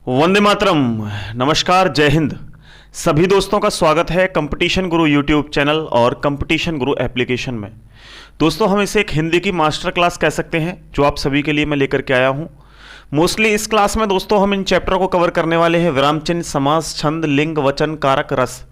वंदे मातरम। नमस्कार, जय हिंद। सभी दोस्तों का स्वागत है कंपटीशन गुरु यूट्यूब चैनल और कंपटीशन गुरु एप्लीकेशन में। दोस्तों, हम इसे एक हिंदी की मास्टर क्लास कह सकते हैं जो आप सभी के लिए मैं लेकर के आया हूं। मोस्टली इस क्लास में दोस्तों हम इन चैप्टरों को कवर करने वाले हैं: विराम चिन्ह, समास, छंद, लिंग, वचन, कारक, रस।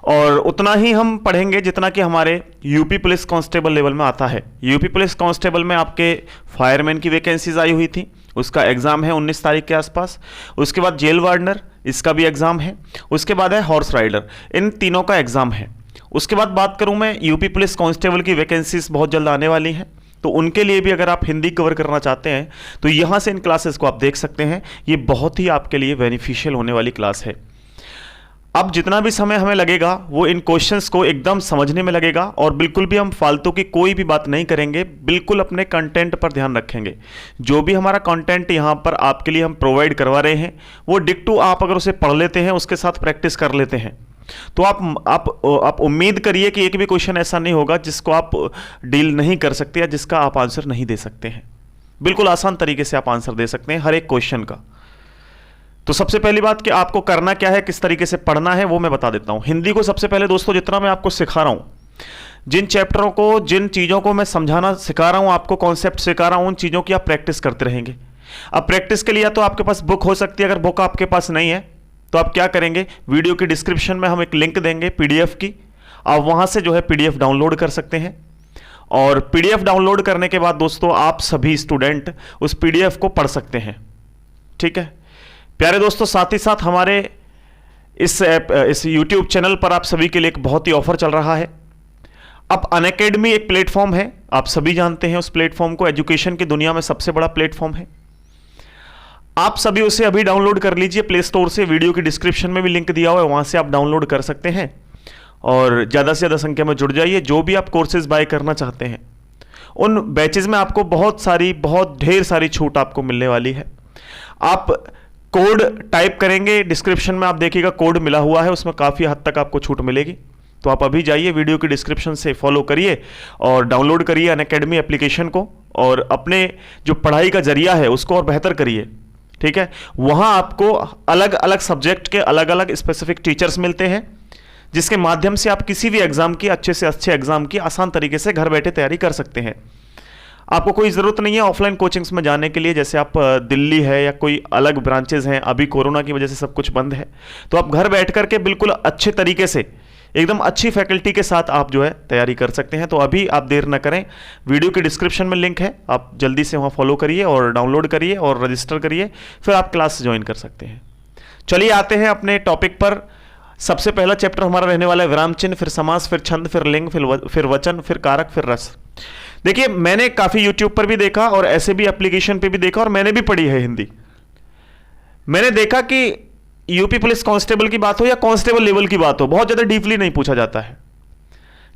और उतना ही हम पढ़ेंगे जितना कि हमारे यूपी पुलिस कांस्टेबल लेवल में आता है। यूपी पुलिस कांस्टेबल में आपके फायरमैन की वैकेंसीज आई हुई थी, उसका एग्ज़ाम है 19 तारीख के आसपास। उसके बाद जेल वार्डनर, इसका भी एग्ज़ाम है। उसके बाद है हॉर्स राइडर, इन तीनों का एग्ज़ाम है। उसके बाद बात करूं मैं, यूपी पुलिस कांस्टेबल की वैकेंसीज बहुत जल्द आने वाली हैं, तो उनके लिए भी अगर आप हिंदी कवर करना चाहते हैं तो यहाँ से इन क्लासेस को आप देख सकते हैं। ये बहुत ही आपके लिए बेनिफिशियल होने वाली क्लास है। अब जितना भी समय हमें लगेगा वो इन क्वेश्चंस को एकदम समझने में लगेगा, और बिल्कुल भी हम फालतू की कोई भी बात नहीं करेंगे, बिल्कुल अपने कंटेंट पर ध्यान रखेंगे। जो भी हमारा कंटेंट यहाँ पर आपके लिए हम प्रोवाइड करवा रहे हैं वो डिक्टू आप अगर उसे पढ़ लेते हैं, उसके साथ प्रैक्टिस कर लेते हैं, तो आप उम्मीद करिए कि एक भी क्वेश्चन ऐसा नहीं होगा जिसको आप डील नहीं कर सकते या जिसका आप आंसर नहीं दे सकते हैं। बिल्कुल आसान तरीके से आप आंसर दे सकते हैं हर एक क्वेश्चन का। तो सबसे पहली बात कि आपको करना क्या है, किस तरीके से पढ़ना है, वो मैं बता देता हूं। हिंदी को सबसे पहले दोस्तों जितना मैं आपको सिखा रहा हूं, जिन चैप्टरों को, जिन चीज़ों को मैं समझाना सिखा रहा हूं, आपको कॉन्सेप्ट सिखा रहा हूं, उन चीज़ों की आप प्रैक्टिस करते रहेंगे। अब प्रैक्टिस के लिए या तो आपके पास बुक हो सकती है, अगर बुक आपके पास नहीं है तो आप क्या करेंगे, वीडियो की डिस्क्रिप्शन में हम एक लिंक देंगे पीडीएफ की, आप वहां से जो है पीडीएफ डाउनलोड कर सकते हैं। और पीडीएफ डाउनलोड करने के बाद दोस्तों आप सभी स्टूडेंट उस पीडीएफ को पढ़ सकते हैं। ठीक है प्यारे दोस्तों, साथ ही साथ हमारे इस YouTube चैनल पर आप सभी के लिए एक बहुत ही ऑफर चल रहा है। अब अनअकैडमी एक प्लेटफॉर्म है, आप सभी जानते हैं उस प्लेटफॉर्म को, एजुकेशन की दुनिया में सबसे बड़ा प्लेटफॉर्म है। आप सभी उसे अभी डाउनलोड कर लीजिए प्ले स्टोर से, वीडियो की डिस्क्रिप्शन में भी लिंक दिया हुआ है, वहां से आप डाउनलोड कर सकते हैं और ज़्यादा से ज़्यादा संख्या में जुड़ जाइए। जो भी आप कोर्सेज बाय करना चाहते हैं उन बैचेज में आपको बहुत ढेर सारी छूट आपको मिलने वाली है। आप कोड टाइप करेंगे, डिस्क्रिप्शन में आप देखिएगा कोड मिला हुआ है, उसमें काफ़ी हद तक आपको छूट मिलेगी। तो आप अभी जाइए, वीडियो की डिस्क्रिप्शन से फॉलो करिए और डाउनलोड करिए अनअकैडमी एप्लीकेशन को, और अपने जो पढ़ाई का जरिया है उसको और बेहतर करिए। ठीक है, वहाँ आपको अलग अलग सब्जेक्ट के अलग अलग स्पेसिफिक टीचर्स मिलते हैं, जिसके माध्यम से आप किसी भी एग्जाम की, अच्छे से अच्छे एग्जाम की आसान तरीके से घर बैठे तैयारी कर सकते हैं। आपको कोई ज़रूरत नहीं है ऑफलाइन कोचिंग्स में जाने के लिए, जैसे आप दिल्ली है या कोई अलग ब्रांचेज हैं, अभी कोरोना की वजह से सब कुछ बंद है, तो आप घर बैठ करके बिल्कुल अच्छे तरीके से, एकदम अच्छी फैकल्टी के साथ आप जो है तैयारी कर सकते हैं। तो अभी आप देर ना करें, वीडियो की डिस्क्रिप्शन में लिंक है, आप जल्दी से वहाँ फॉलो करिए और डाउनलोड करिए और रजिस्टर करिए, फिर आप क्लास ज्वाइन कर सकते हैं। चलिए आते हैं अपने टॉपिक पर। सबसे पहला चैप्टर हमारा रहने वाला है विराम चिन्ह, फिर समास, फिर छंद, फिर लिंग, फिर वचन, फिर कारक, फिर रस। देखिए, मैंने काफ़ी यूट्यूब पर भी देखा और ऐसे भी एप्लीकेशन पे भी देखा, और मैंने भी पढ़ी है हिंदी। मैंने देखा कि यूपी पुलिस कांस्टेबल की बात हो या कांस्टेबल लेवल की बात हो, बहुत ज़्यादा डीपली नहीं पूछा जाता है।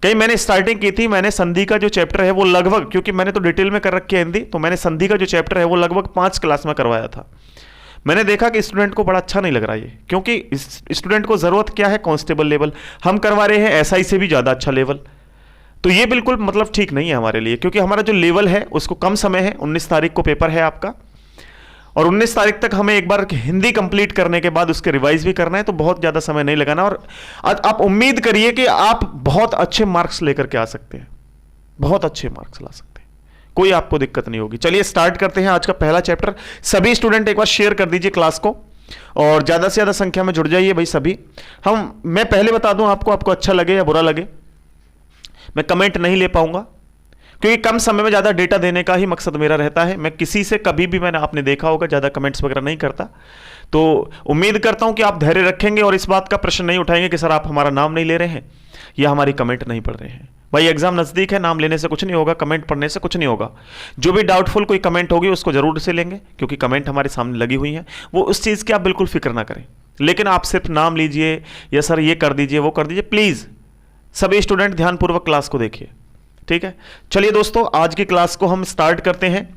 कहीं मैंने स्टार्टिंग की थी, मैंने संधि का जो चैप्टर है वो लगभग, क्योंकि मैंने तो डिटेल में कर रखी है हिंदी, तो मैंने संधि का जो चैप्टर है वो लगभग 5 क्लास में करवाया था। मैंने देखा कि स्टूडेंट को बड़ा अच्छा नहीं लग रहा ये, क्योंकि स्टूडेंट को ज़रूरत क्या है, कांस्टेबल लेवल। हम करवा रहे हैं एसआई से भी ज़्यादा अच्छा लेवल, तो ये बिल्कुल मतलब ठीक नहीं है हमारे लिए, क्योंकि हमारा जो लेवल है उसको कम समय है। 19 तारीख को पेपर है आपका, और 19 तारीख तक हमें एक बार हिंदी कंप्लीट करने के बाद उसके रिवाइज भी करना है, तो बहुत ज़्यादा समय नहीं लगाना। और आप उम्मीद करिए कि आप बहुत अच्छे मार्क्स लेकर के आ सकते हैं, बहुत अच्छे मार्क्स ला सकते हैं, कोई आपको दिक्कत नहीं होगी। चलिए स्टार्ट करते हैं आज का पहला चैप्टर। सभी स्टूडेंट एक बार शेयर कर दीजिए क्लास को और ज़्यादा से ज़्यादा संख्या में जुड़ जाइए भाई सभी। मैं पहले बता दूं आपको अच्छा लगे या बुरा लगे, मैं कमेंट नहीं ले पाऊंगा, क्योंकि कम समय में ज़्यादा डेटा देने का ही मकसद मेरा रहता है। मैं किसी से कभी भी, मैंने आपने देखा होगा, ज़्यादा कमेंट्स वगैरह नहीं करता। तो उम्मीद करता हूं कि आप धैर्य रखेंगे और इस बात का प्रश्न नहीं उठाएंगे कि सर आप हमारा नाम नहीं ले रहे हैं या हमारी कमेंट नहीं पढ़ रहे हैं। भाई एग्जाम नज़दीक है, नाम लेने से कुछ नहीं होगा, कमेंट पढ़ने से कुछ नहीं होगा। जो भी डाउटफुल कोई कमेंट होगी उसको जरूर से लेंगे, क्योंकि कमेंट हमारे सामने लगी हुई है, वो उस चीज़ की आप बिल्कुल फिक्र ना करें। लेकिन आप सिर्फ नाम लीजिए या सर ये कर दीजिए, वो कर दीजिए, प्लीज़ सभी स्टूडेंट ध्यानपूर्वक क्लास को देखिए। ठीक है, चलिए दोस्तों आज की क्लास को हम स्टार्ट करते हैं।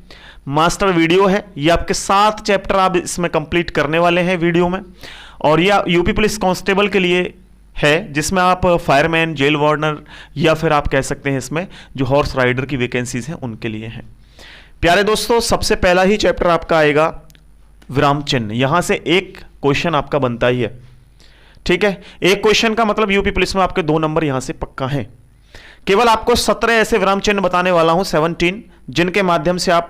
मास्टर वीडियो है, ये आपके 7 चैप्टर आप इसमें कंप्लीट करने वाले हैं वीडियो में, और यह यूपी पुलिस कांस्टेबल के लिए है, जिसमें आप फायरमैन, जेल वार्डनर, या फिर आप कह सकते हैं इसमें जो हॉर्स राइडर की वैकेंसीज हैं उनके लिए हैं। प्यारे दोस्तों, सबसे पहला ही चैप्टर आपका आएगा विराम चिन्ह। यहां से एक क्वेश्चन आपका बनता ही है, ठीक है। एक क्वेश्चन का मतलब यूपी पुलिस में आपके 2 नंबर यहां से पक्का है। केवल आपको 17 ऐसे विराम चिन्ह बताने वाला हूं, 17, जिनके माध्यम से आप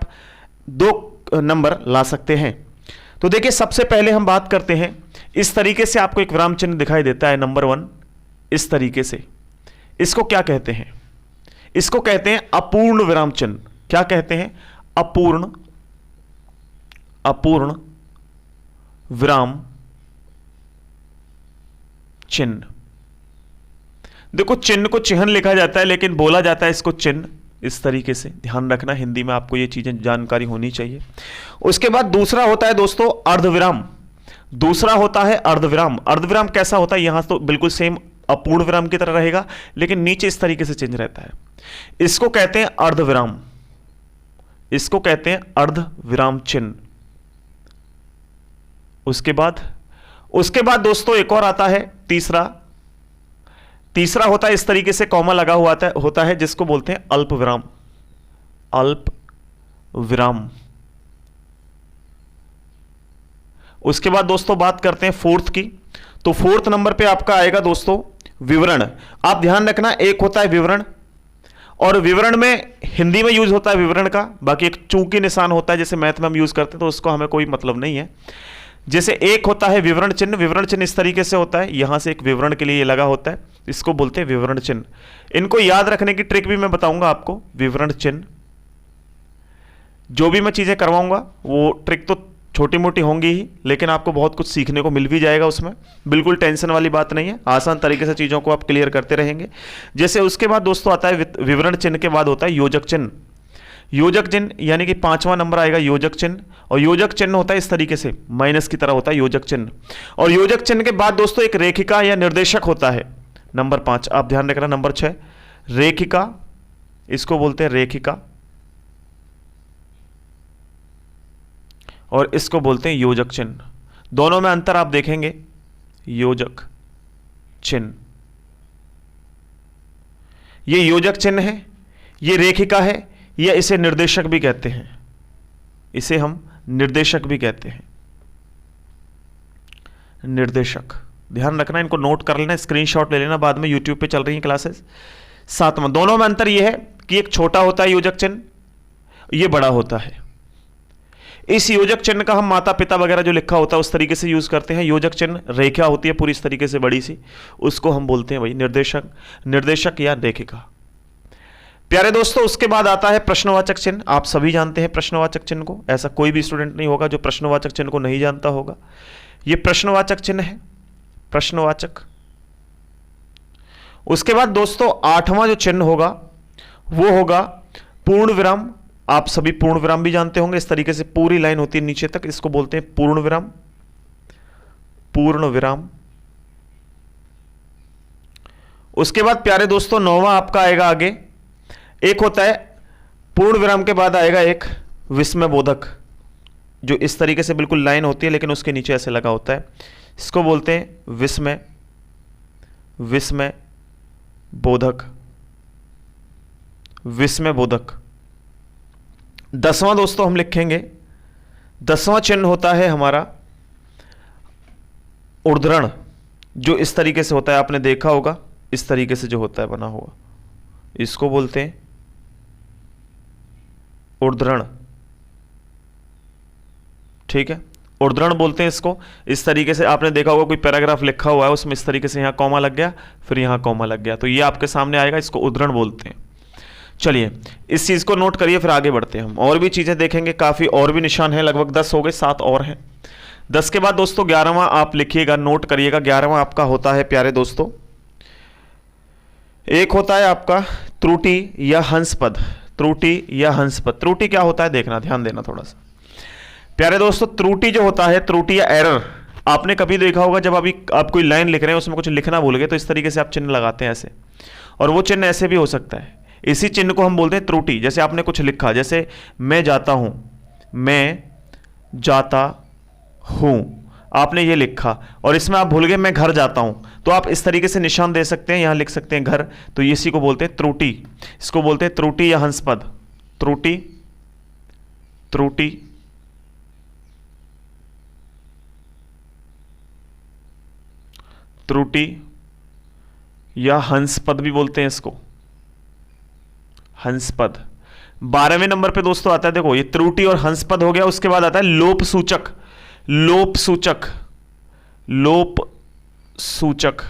2 नंबर ला सकते हैं। तो देखिए, सबसे पहले हम बात करते हैं, इस तरीके से आपको एक विराम चिन्ह दिखाई देता है, नंबर 1 इस तरीके से। इसको क्या कहते हैं? इसको कहते हैं अपूर्ण विराम चिन्ह। क्या कहते हैं? अपूर्ण विराम चिन्ह। देखो, चिन्ह को चिन्ह लिखा जाता है, लेकिन बोला जाता है इसको चिन्ह। इस तरीके से ध्यान रखना, हिंदी में आपको ये चीजें जानकारी होनी चाहिए। उसके बाद दूसरा होता है दोस्तों अर्धविराम। दूसरा होता है अर्धविराम। अर्धविराम कैसा होता है? यहां तो बिल्कुल सेम अपूर्ण विराम की तरह रहेगा, लेकिन नीचे इस तरीके से चिन्ह रहता है। इसको कहते हैं अर्धविराम। इसको कहते हैं अर्धविराम चिन्ह। उसके बाद दोस्तों एक और आता है तीसरा होता है इस तरीके से कॉमा लगा हुआ होता है, जिसको बोलते हैं अल्प विराम। अल्प विराम। उसके बाद दोस्तों बात करते हैं फोर्थ की। तो फोर्थ नंबर पे आपका आएगा दोस्तों विवरण। आप ध्यान रखना, एक होता है विवरण, और विवरण में हिंदी में यूज होता है विवरण का, बाकी एक चूंकि निशान होता है, जैसे मैथ में हम यूज करते हैं, तो उसको हमें कोई मतलब नहीं है। जैसे एक होता है विवरण चिन्ह। विवरण चिन्ह इस तरीके से होता है, यहां से एक विवरण के लिए लगा होता है, इसको बोलते हैं विवरण चिन्ह। इनको याद रखने की ट्रिक भी मैं बताऊंगा आपको। विवरण चिन्ह, जो भी मैं चीजें करवाऊंगा वो ट्रिक तो छोटी मोटी होंगी ही, लेकिन आपको बहुत कुछ सीखने को मिल भी जाएगा उसमें। बिल्कुल टेंशन वाली बात नहीं है, आसान तरीके से चीजों को आप क्लियर करते रहेंगे। जैसे उसके बाद दोस्तों आता है विवरण चिन्ह के बाद होता है योजक चिन्ह। योजक चिन्ह यानी कि 5वां नंबर आएगा योजक चिन्ह, और योजक चिन्ह होता है इस तरीके से, माइनस की तरह होता है योजक चिन्ह। और योजक चिन्ह के बाद दोस्तों एक रेखिका या निर्देशक होता है, नंबर 5। आप ध्यान रखना, नंबर 6 रेखिका, इसको बोलते हैं रेखिका, और इसको बोलते हैं योजक चिन्ह। दोनों में अंतर आप देखेंगे, योजक चिन्ह, ये योजक चिन्ह है, ये रेखिका है, या इसे निर्देशक भी कहते हैं। इसे हम निर्देशक भी कहते हैं, निर्देशक। ध्यान रखना, इनको नोट कर लेना, स्क्रीनशॉट ले लेना, बाद में यूट्यूब पे चल रही हैं क्लासेस। 7वां, दोनों में अंतर यह है कि एक छोटा होता है योजक चिन्ह, ये बड़ा होता है। इस योजक चिन्ह का हम माता पिता वगैरह जो लिखा होता है उस तरीके से यूज करते हैं। योजक चिन्ह रेखा होती है पूरी इस तरीके से बड़ी सी, उसको हम बोलते हैं भाई निर्देशक या रेखिका। प्यारे दोस्तों, उसके बाद आता है प्रश्नवाचक चिन्ह। आप सभी जानते हैं प्रश्नवाचक चिन्ह को, ऐसा कोई भी स्टूडेंट नहीं होगा जो प्रश्नवाचक चिन्ह को नहीं जानता होगा। यह प्रश्नवाचक चिन्ह है, प्रश्नवाचक। उसके बाद दोस्तों 8वां जो चिन्ह होगा वो होगा पूर्ण विराम। आप सभी पूर्ण विराम भी जानते होंगे, इस तरीके से पूरी लाइन होती है नीचे तक, इसको बोलते हैं पूर्ण विराम। पूर्ण विराम। उसके बाद प्यारे दोस्तों 9वां आपका आएगा आगे, एक होता है पूर्ण विराम के बाद आएगा एक विस्मय बोधक, जो इस तरीके से बिल्कुल लाइन होती है लेकिन उसके नीचे ऐसे लगा होता है, इसको बोलते हैं विस्मय बोधक। विस्मय बोधक। 10वां दोस्तों हम लिखेंगे, 10वां चिन्ह होता है हमारा ऊर्ध्वरण, जो इस तरीके से होता है, आपने देखा होगा इस तरीके से जो होता है बना हुआ, इसको बोलते हैं ऊर्ध्वरण। ठीक है, ऊर्ध्वरण बोलते हैं इसको। इस तरीके से आपने देखा होगा कोई पैराग्राफ लिखा हुआ है, उसमें इस तरीके से यहां कॉमा लग गया, फिर यहां कॉमा लग गया, तो ये आपके सामने आएगा, इसको ऊर्ध्वरण बोलते हैं। चलिए इस चीज को नोट करिए, फिर आगे बढ़ते हैं हम, और भी चीजें देखेंगे, काफी और भी निशान है, लगभग 10 हो गए, 7 और हैं। 10 के बाद दोस्तों 11वां आप लिखिएगा, नोट करिएगा। 11वां आपका होता है प्यारे दोस्तों, एक होता है आपका त्रुटि या हंसपद। त्रुटि या हंसपद। त्रुटि क्या होता है देखना, ध्यान देना थोड़ा सा प्यारे दोस्तों। त्रुटि जो होता है, त्रुटि या एरर, आपने कभी देखा होगा जब अभी आप कोई लाइन लिख रहे हैं उसमें कुछ लिखना भूल गए, तो इस तरीके से आप चिन्ह लगाते हैं ऐसे, और वो चिन्ह ऐसे भी हो सकता है। इसी चिन्ह को हम बोलते हैं त्रुटि। जैसे आपने कुछ लिखा, जैसे मैं जाता हूं, मैं जाता हूं, आपने ये लिखा और इसमें आप भूल गए मैं घर जाता हूं, तो आप इस तरीके से निशान दे सकते हैं, यहां लिख सकते हैं घर, तो इसी को बोलते हैं त्रुटि। इसको बोलते हैं त्रुटि या हंसपद। त्रुटि, त्रुटि त्रुटि या हंस पद भी बोलते हैं इसको, हंस पद। 12वें नंबर पे दोस्तों आता है, देखो ये त्रुटि और हंस पद हो गया। उसके बाद आता है लोप सूचक। लोप सूचक, लोप सूचक,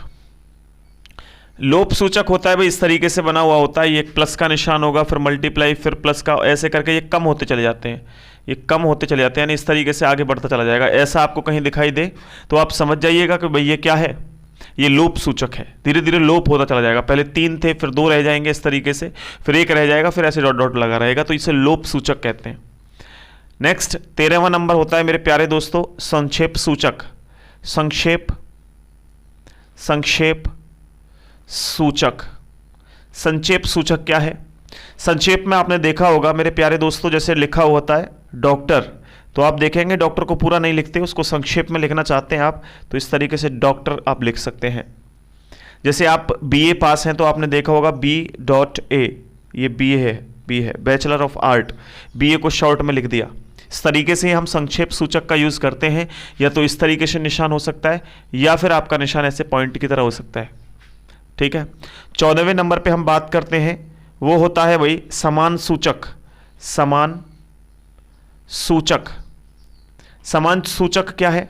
लोप सूचक होता है भाई इस तरीके से बना हुआ होता है। ये एक प्लस का निशान होगा, फिर मल्टीप्लाई, फिर प्लस का, ऐसे करके ये कम होते चले जाते हैं, ये कम होते चले जाते हैं, यानी इस तरीके से आगे बढ़ता चला जाएगा। ऐसा आपको कहीं दिखाई दे तो आप समझ जाइएगा कि भाई ये क्या है, ये लोप सूचक है। धीरे धीरे लोप होता चला जाएगा, पहले 3 थे, फिर 2 रह जाएंगे इस तरीके से, फिर 1 रह जाएगा, फिर ऐसे डॉट डॉट लगा रहेगा, तो इसे लोप सूचक कहते हैं। नेक्स्ट 13वां नंबर होता है मेरे प्यारे दोस्तों संक्षेप सूचक। संक्षेप, संक्षेप सूचक। संक्षेप सूचक क्या है? संक्षेप में आपने देखा होगा मेरे प्यारे दोस्तों, जैसे लिखा होता है डॉक्टर, तो आप देखेंगे डॉक्टर को पूरा नहीं लिखते, उसको संक्षेप में लिखना चाहते हैं आप, तो इस तरीके से डॉक्टर आप लिख सकते हैं। जैसे आप बीए पास हैं तो आपने देखा होगा B.A, ये बी है बैचलर ऑफ आर्ट, बीए को शॉर्ट में लिख दिया। इस तरीके से हम संक्षेप सूचक का यूज करते हैं, या तो इस तरीके से निशान हो सकता है, या फिर आपका निशान ऐसे पॉइंट की तरह हो सकता है। ठीक है, 14वें नंबर पे हम बात करते हैं, वो होता है भाई समान सूचक। समान सूचक, समान सूचक क्या है?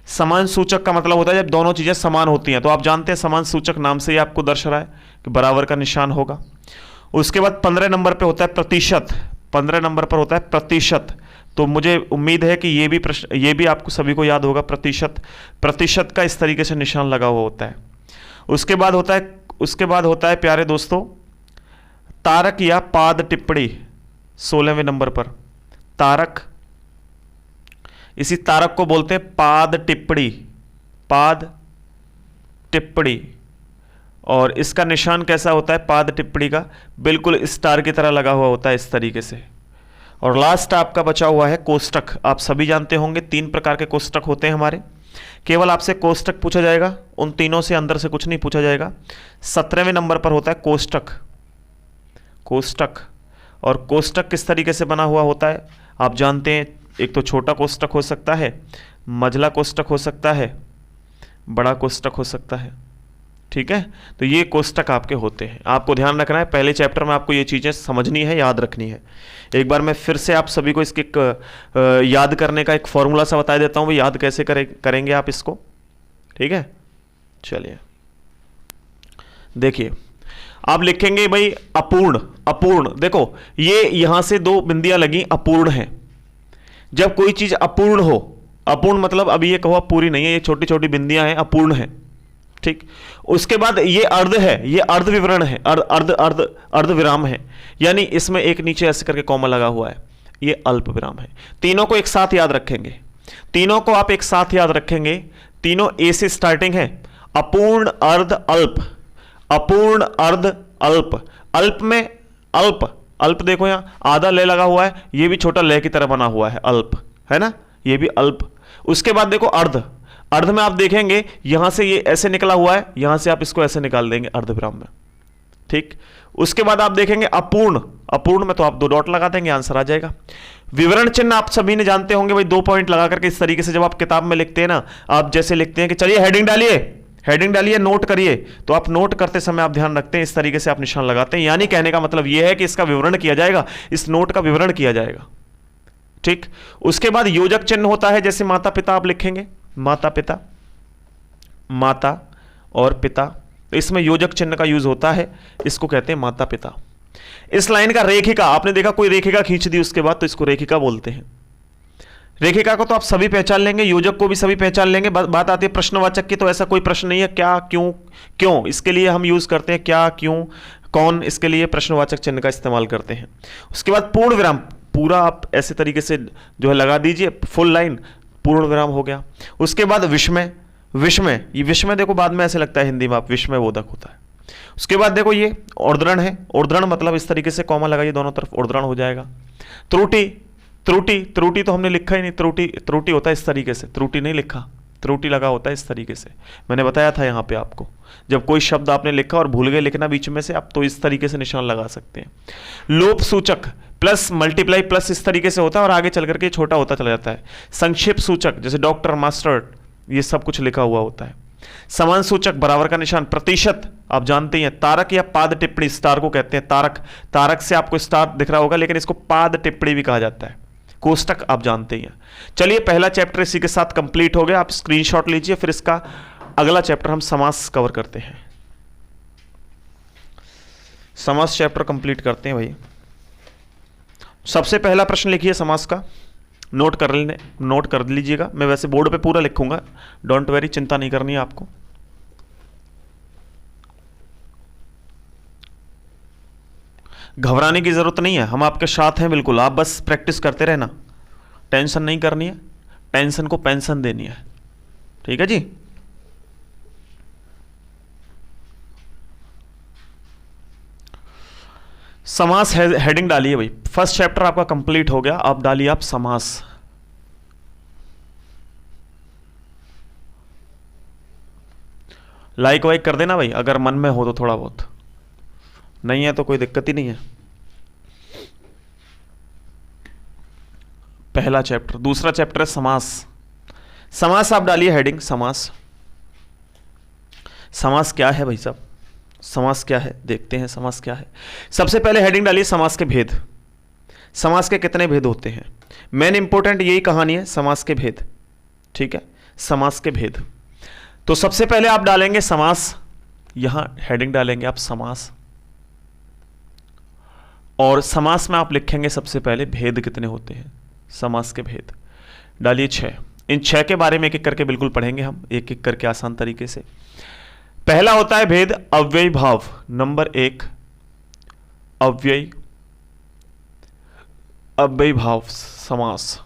समान सूचक का मतलब होता है जब दोनों चीजें समान होती हैं, तो आप जानते हैं समान सूचक नाम से ही आपको दर्शा रहा है कि बराबर का निशान होगा। उसके बाद 15 नंबर पे होता है प्रतिशत। 15 नंबर पर होता है प्रतिशत, तो मुझे उम्मीद है कि ये भी प्रश्न, ये भी आपको सभी को याद होगा प्रतिशत। प्रतिशत का इस तरीके से निशान लगा हुआ होता है। उसके बाद होता है प्यारे दोस्तों तारक या पाद टिप्पणी। 16वें नंबर पर तारक, इसी तारक को बोलते हैं पाद टिप्पणी। पाद टिप्पणी, और इसका निशान कैसा होता है पाद टिप्पणी का? बिल्कुल स्टार की तरह लगा हुआ होता है इस तरीके से। और लास्ट आपका बचा हुआ है कोष्टक। आप सभी जानते होंगे 3 प्रकार के कोष्टक होते हैं हमारे, केवल आपसे कोष्टक पूछा जाएगा, उन तीनों से अंदर से कुछ नहीं पूछा जाएगा। 17वें नंबर पर होता है कोष्टक। कोष्टक, और कोष्टक किस तरीके से बना हुआ होता है आप जानते हैं, एक तो छोटा कोष्टक हो सकता है, मझला कोष्टक हो सकता है, बड़ा कोष्टक हो सकता है। ठीक है, तो ये कोष्टक आपके होते हैं, आपको ध्यान रखना है। पहले चैप्टर में आपको ये चीज़ें समझनी है, याद रखनी है। एक बार मैं फिर से आप सभी को इसके याद करने का एक फॉर्मूला सा बता देता हूँ, भाई याद कैसे करेंगे आप इसको। ठीक है, चलिए देखिए, आप लिखेंगे भाई अपूर्ण। अपूर्ण, देखो ये यहां से 2 बिंदियां लगी, अपूर्ण है। जब कोई चीज अपूर्ण हो, अपूर्ण मतलब अभी ये कहो पूरी नहीं है, ये छोटी छोटी बिंदियां हैं, अपूर्ण है। ठीक, उसके बाद ये अर्ध है, ये अर्ध विवरण है, अर्ध विराम है, यानी इसमें एक नीचे ऐसे करके कॉमा लगा हुआ है, ये अल्प विराम है। तीनों को एक साथ याद रखेंगे, तीनों को आप एक साथ याद रखेंगे। तीनों ए से स्टार्टिंग है, अपूर्ण, अर्ध, अल्प। अपूर्ण, अर्ध, अल्प। अल्प में अल्प, अल्प देखो यहां आधा ले लगा हुआ है, ये भी छोटा ले की तरह बना हुआ है, अल्प है ना, ये भी अल्प। उसके बाद देखो अर्ध। अर्ध में आप देखेंगे यहां से ये ऐसे निकला हुआ है, यहां से आप इसको ऐसे निकाल देंगे अर्धविराम में। ठीक, उसके बाद आप देखेंगे अपूर्ण। अपूर्ण में तो आप 2 डॉट लगा देंगे, आंसर आ जाएगा। विवरण चिन्ह आप सभी ने जानते होंगे भाई, 2 पॉइंट लगा करके इस तरीके से जब आप किताब में लिखते हैं ना, आप जैसे लिखते हैं कि चलिए हेडिंग डालिए, हेडिंग डालिए, नोट करिए, तो आप नोट करते समय आप ध्यान रखते हैं, इस तरीके से आप निशान लगाते हैं, यानी कहने का मतलब यह है कि इसका विवरण किया जाएगा, इस नोट का विवरण किया जाएगा। ठीक, उसके बाद योजक चिन्ह होता है, जैसे माता पिता आप लिखेंगे, माता पिता, माता और पिता, तो इसमें योजक चिन्ह का यूज होता है, इसको कहते हैं माता पिता। इस लाइन का रेखिका, आपने देखा कोई रेखिका खींच दी उसके बाद, तो इसको रेखिका बोलते हैं। रेखिका को तो आप सभी पहचान लेंगे, योजक को भी सभी पहचान लेंगे। बात आती है प्रश्नवाचक की, तो ऐसा कोई प्रश्न नहीं है, क्या, क्यों, क्यों, इसके लिए हम यूज करते हैं क्या, क्यों, कौन, इसके लिए प्रश्नवाचक चिन्ह का इस्तेमाल करते हैं। उसके बाद पूर्ण विराम, पूरा आप ऐसे तरीके से जो है लगा दीजिए, फुल लाइन, पूर्ण विराम हो गया। उसके बाद विस्मय। विस्मय, ये विस्मय देखो बाद में ऐसे लगता है हिंदी में आप, विस्मय बोधक होता है। उसके बाद देखो ये उद्धरण है, उद्धरण मतलब इस तरीके से कॉमा लगाइए दोनों तरफ, उद्धरण हो जाएगा। त्रुटि, त्रुटि, त्रुटि तो हमने लिखा ही नहीं, त्रुटि, त्रुटि होता है इस तरीके से, त्रुटि नहीं लिखा, त्रुटि लगा होता है इस तरीके से, मैंने बताया था यहाँ पे आपको। जब कोई शब्द आपने लिखा और भूल गए लिखना बीच में से, आप तो इस तरीके से निशान लगा सकते हैं। लोप सूचक, प्लस, मल्टीप्लाई, प्लस इस तरीके से होता है और आगे चल करके छोटा होता चला जाता है। संक्षेप सूचक, जैसे डॉक्टर, मास्टर, ये सब कुछ लिखा हुआ होता है। समान सूचक, बराबर का निशान, प्रतिशत आप जानते हैं, तारक या पाद टिप्पणी, स्टार को कहते हैं तारक, तारक से आपको स्टार दिख रहा होगा लेकिन इसको पाद टिप्पणी भी कहा जाता है, कोष्टक आप जानते हैं। चलिए पहला चैप्टर इसी के साथ कंप्लीट हो गया, आप स्क्रीनशॉट लीजिए, फिर इसका अगला चैप्टर हम समास कवर करते हैं। समास चैप्टर कंप्लीट करते हैं भाई। सबसे पहला प्रश्न लिखिए समास का, नोट कर लीजिएगा, मैं वैसे बोर्ड पे पूरा लिखूंगा, डोंट वेरी, चिंता नहीं करनी है आपको। घबराने की जरूरत नहीं है, हम आपके साथ हैं बिल्कुल, आप बस प्रैक्टिस करते रहना, टेंशन नहीं करनी है, टेंशन को पेंशन देनी है, ठीक है जी। समास हेडिंग डालिए भाई, फर्स्ट चैप्टर आपका कंप्लीट हो गया, अब डालिए आप समास। लाइक वाइक कर देना भाई अगर मन में हो तो, थोड़ा बहुत, नहीं है तो कोई दिक्कत ही नहीं है। पहला चैप्टर, दूसरा चैप्टर है समास। समास आप डालिए हेडिंग समास। समास क्या है भाई साहब, समास क्या है देखते हैं, समास क्या है। सबसे पहले हेडिंग डालिए समास के भेद। समास के कितने भेद होते हैं, मेन इंपॉर्टेंट यही कहानी है, समास के भेद, ठीक है, समास के भेद। तो सबसे पहले आप डालेंगे समास, यहां हेडिंग डालेंगे आप समास, और समास में आप लिखेंगे सबसे पहले भेद कितने होते हैं, समास के भेद डालिए 6। इन 6 के बारे में एक एक करके बिल्कुल पढ़ेंगे हम, एक एक करके आसान तरीके से। पहला होता है भेद अव्ययी भाव, नंबर 1 अव्ययी भाव समास,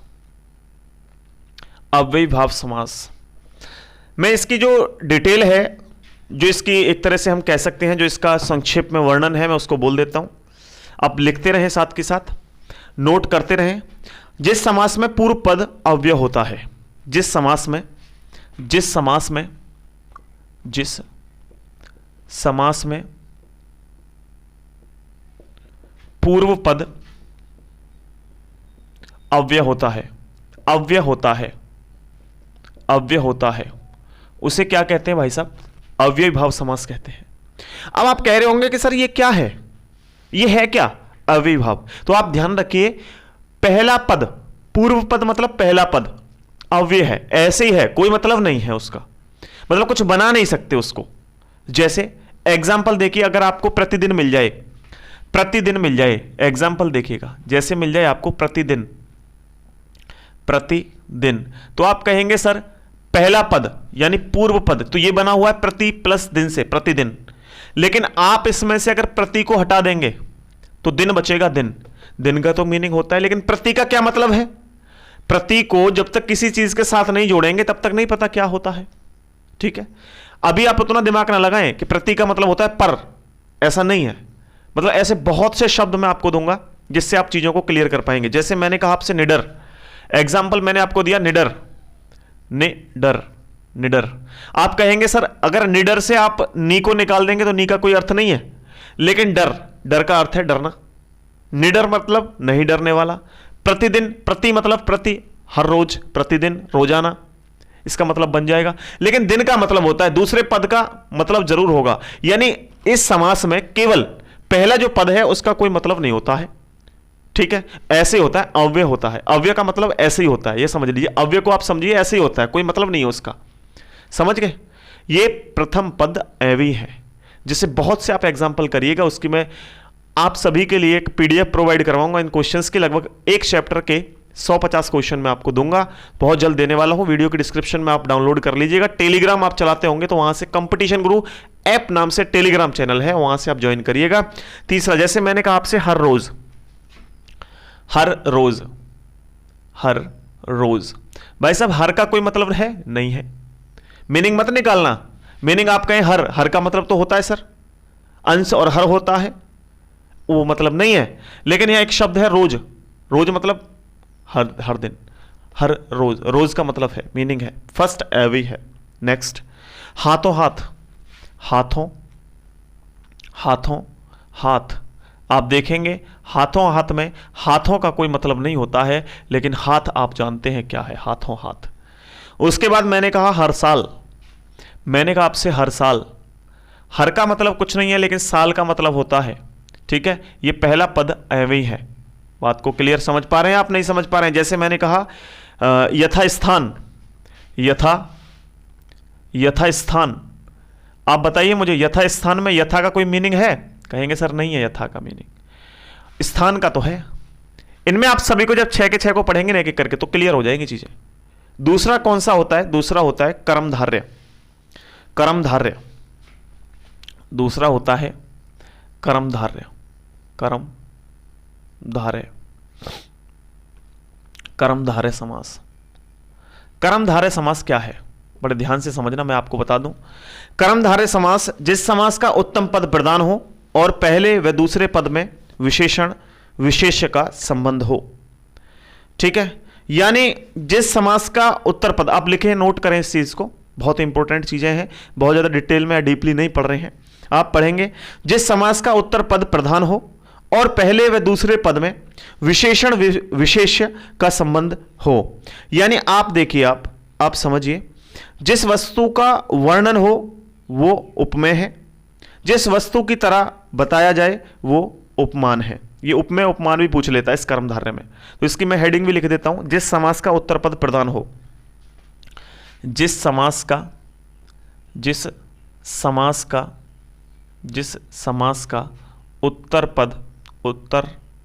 अव्ययी भाव समास। मैं इसकी जो डिटेल है, जो इसकी एक तरह से हम कह सकते हैं, जो इसका संक्षेप में वर्णन है, मैं उसको बोल देता हूं, आप लिखते रहें साथ के साथ, नोट करते रहें। जिस समास में पूर्व पद अव्यय होता है, जिस समास में पूर्व पद अव्यय होता है, उसे क्या कहते हैं भाई साहब, अव्ययी भाव समास कहते हैं। अब आप कह रहे होंगे कि सर ये क्या है, ये है क्या अव्ययी भाव, तो आप ध्यान रखिए, पहला पद, पूर्व पद मतलब पहला पद अव्यय है, ऐसे ही है, कोई मतलब नहीं है उसका, मतलब कुछ बना नहीं सकते उसको। जैसे एग्जाम्पल देखिए, अगर आपको प्रतिदिन मिल जाए, एग्जाम्पल देखिएगा, जैसे मिल जाए आपको प्रतिदिन, तो आप कहेंगे सर पहला पद यानी पूर्व पद, तो ये बना हुआ है प्रति प्लस दिन से, प्रतिदिन। लेकिन आप इसमें से अगर प्रति को हटा देंगे तो दिन बचेगा, दिन का तो मीनिंग होता है, लेकिन प्रति का क्या मतलब है, प्रति को जब तक किसी चीज के साथ नहीं जोड़ेंगे तब तक नहीं पता क्या होता है, ठीक है। अभी आप उतना दिमाग ना लगाएं कि प्रति का मतलब होता है पर, ऐसा नहीं है, मतलब ऐसे बहुत से शब्द मैं आपको दूंगा जिससे आप चीजों को क्लियर कर पाएंगे। जैसे मैंने कहा आपसे निडर, एग्जाम्पल मैंने आपको दिया निडर, आप कहेंगे सर अगर निडर से आप नी को निकाल देंगे तो नी का कोई अर्थ नहीं है, लेकिन डर का अर्थ है डरना, निडर मतलब नहीं डरने वाला। प्रतिदिन, प्रति मतलब प्रति, हर रोज, प्रतिदिन, रोजाना, इसका मतलब बन जाएगा। लेकिन दिन का मतलब होता है, दूसरे पद का मतलब जरूर होगा, यानी इस समास में केवल पहला जो पद है उसका कोई मतलब नहीं होता है, ठीक है। ऐसे होता है, अव्यय होता है, अव्यय का मतलब ऐसे ही होता है, ये समझ लीजिए, अव्यय को आप समझिए ऐसे ही होता है, कोई मतलब नहीं है उसका, समझ गए। ये प्रथम पद अव्ययी है, जिससे बहुत से आप एग्जाम्पल करिएगा, उसकी मैं आप सभी के लिए एक पीडीएफ प्रोवाइड करवाऊंगा इन क्वेश्चंस के, लगभग एक चैप्टर के 150 क्वेश्चन मैं आपको दूंगा, बहुत जल्द देने वाला हूं। वीडियो के डिस्क्रिप्शन में आप डाउनलोड कर लीजिएगा। टेलीग्राम आप चलाते होंगे तो वहां से कंपटीशन गुरु ऐप नाम से टेलीग्राम चैनल है, वहां से आप ज्वाइन करिएगा। तीसरा, जैसे मैंने कहा आपसे हर रोज, भाई साहब हर का कोई मतलब है नहीं है, मीनिंग मत निकालना, मीनिंग आप कहें हर का मतलब तो होता है सर, अंश और हर होता है, वो मतलब नहीं है। लेकिन यहां एक शब्द है रोज, मतलब हर दिन, हर रोज, रोज का मतलब है, मीनिंग है, फर्स्ट एवी है। नेक्स्ट, हाथ, आप देखेंगे हाथ में हाथों का कोई मतलब नहीं होता है, लेकिन हाथ आप जानते हैं क्या है, हाथ। उसके बाद मैंने कहा हर साल, मैंने कहा आपसे हर साल, हर का मतलब कुछ नहीं है लेकिन साल का मतलब होता है, ठीक है। ये पहला पद अव्ययी है। बात को क्लियर समझ पा रहे हैं आप, नहीं समझ पा रहे हैं? जैसे मैंने कहा यथा स्थान, यथा स्थान। आप बताइए मुझे, यथा स्थान में यथा का कोई मीनिंग है? कहेंगे सर नहीं है यथा का मीनिंग, स्थान का तो है। इनमें आप सभी को जब 6 के 6 को पढ़ेंगे ना एक एक करके तो क्लियर हो जाएंगी चीजें। दूसरा कौन सा होता है? दूसरा होता है कर्मधारय। कर्मधारय दूसरा होता है कर्मधारय। कर्मधारय, कर्मधारय समास। कर्मधारय समास क्या है? बड़े ध्यान से समझना, मैं आपको बता दूं। कर्मधारय समास जिस समास का उत्तम पद प्रधान हो और पहले व दूसरे पद में विशेषण विशेष्य का संबंध हो, ठीक है। यानी जिस समास का उत्तर पद, आप लिखें, नोट करें इस चीज को, बहुत इंपॉर्टेंट चीजें हैं, बहुत ज्यादा डिटेल में या डीपली नहीं पढ़ रहे हैं, आप पढ़ेंगे। जिस समास का उत्तर पद प्रधान हो और पहले व दूसरे पद में विशेषण विशेष्य का संबंध हो। यानी आप देखिए, आप समझिए, जिस वस्तु का वर्णन हो वो उपमेय है, जिस वस्तु की तरह बताया जाए वो उपमान है। ये उपमेय उपमान भी पूछ लेता है इस कर्मधारय में, तो इसकी मैं हेडिंग भी लिख देता हूं, जिस समास का उत्तर पद प्रधान हो। जिस समास का उत्तर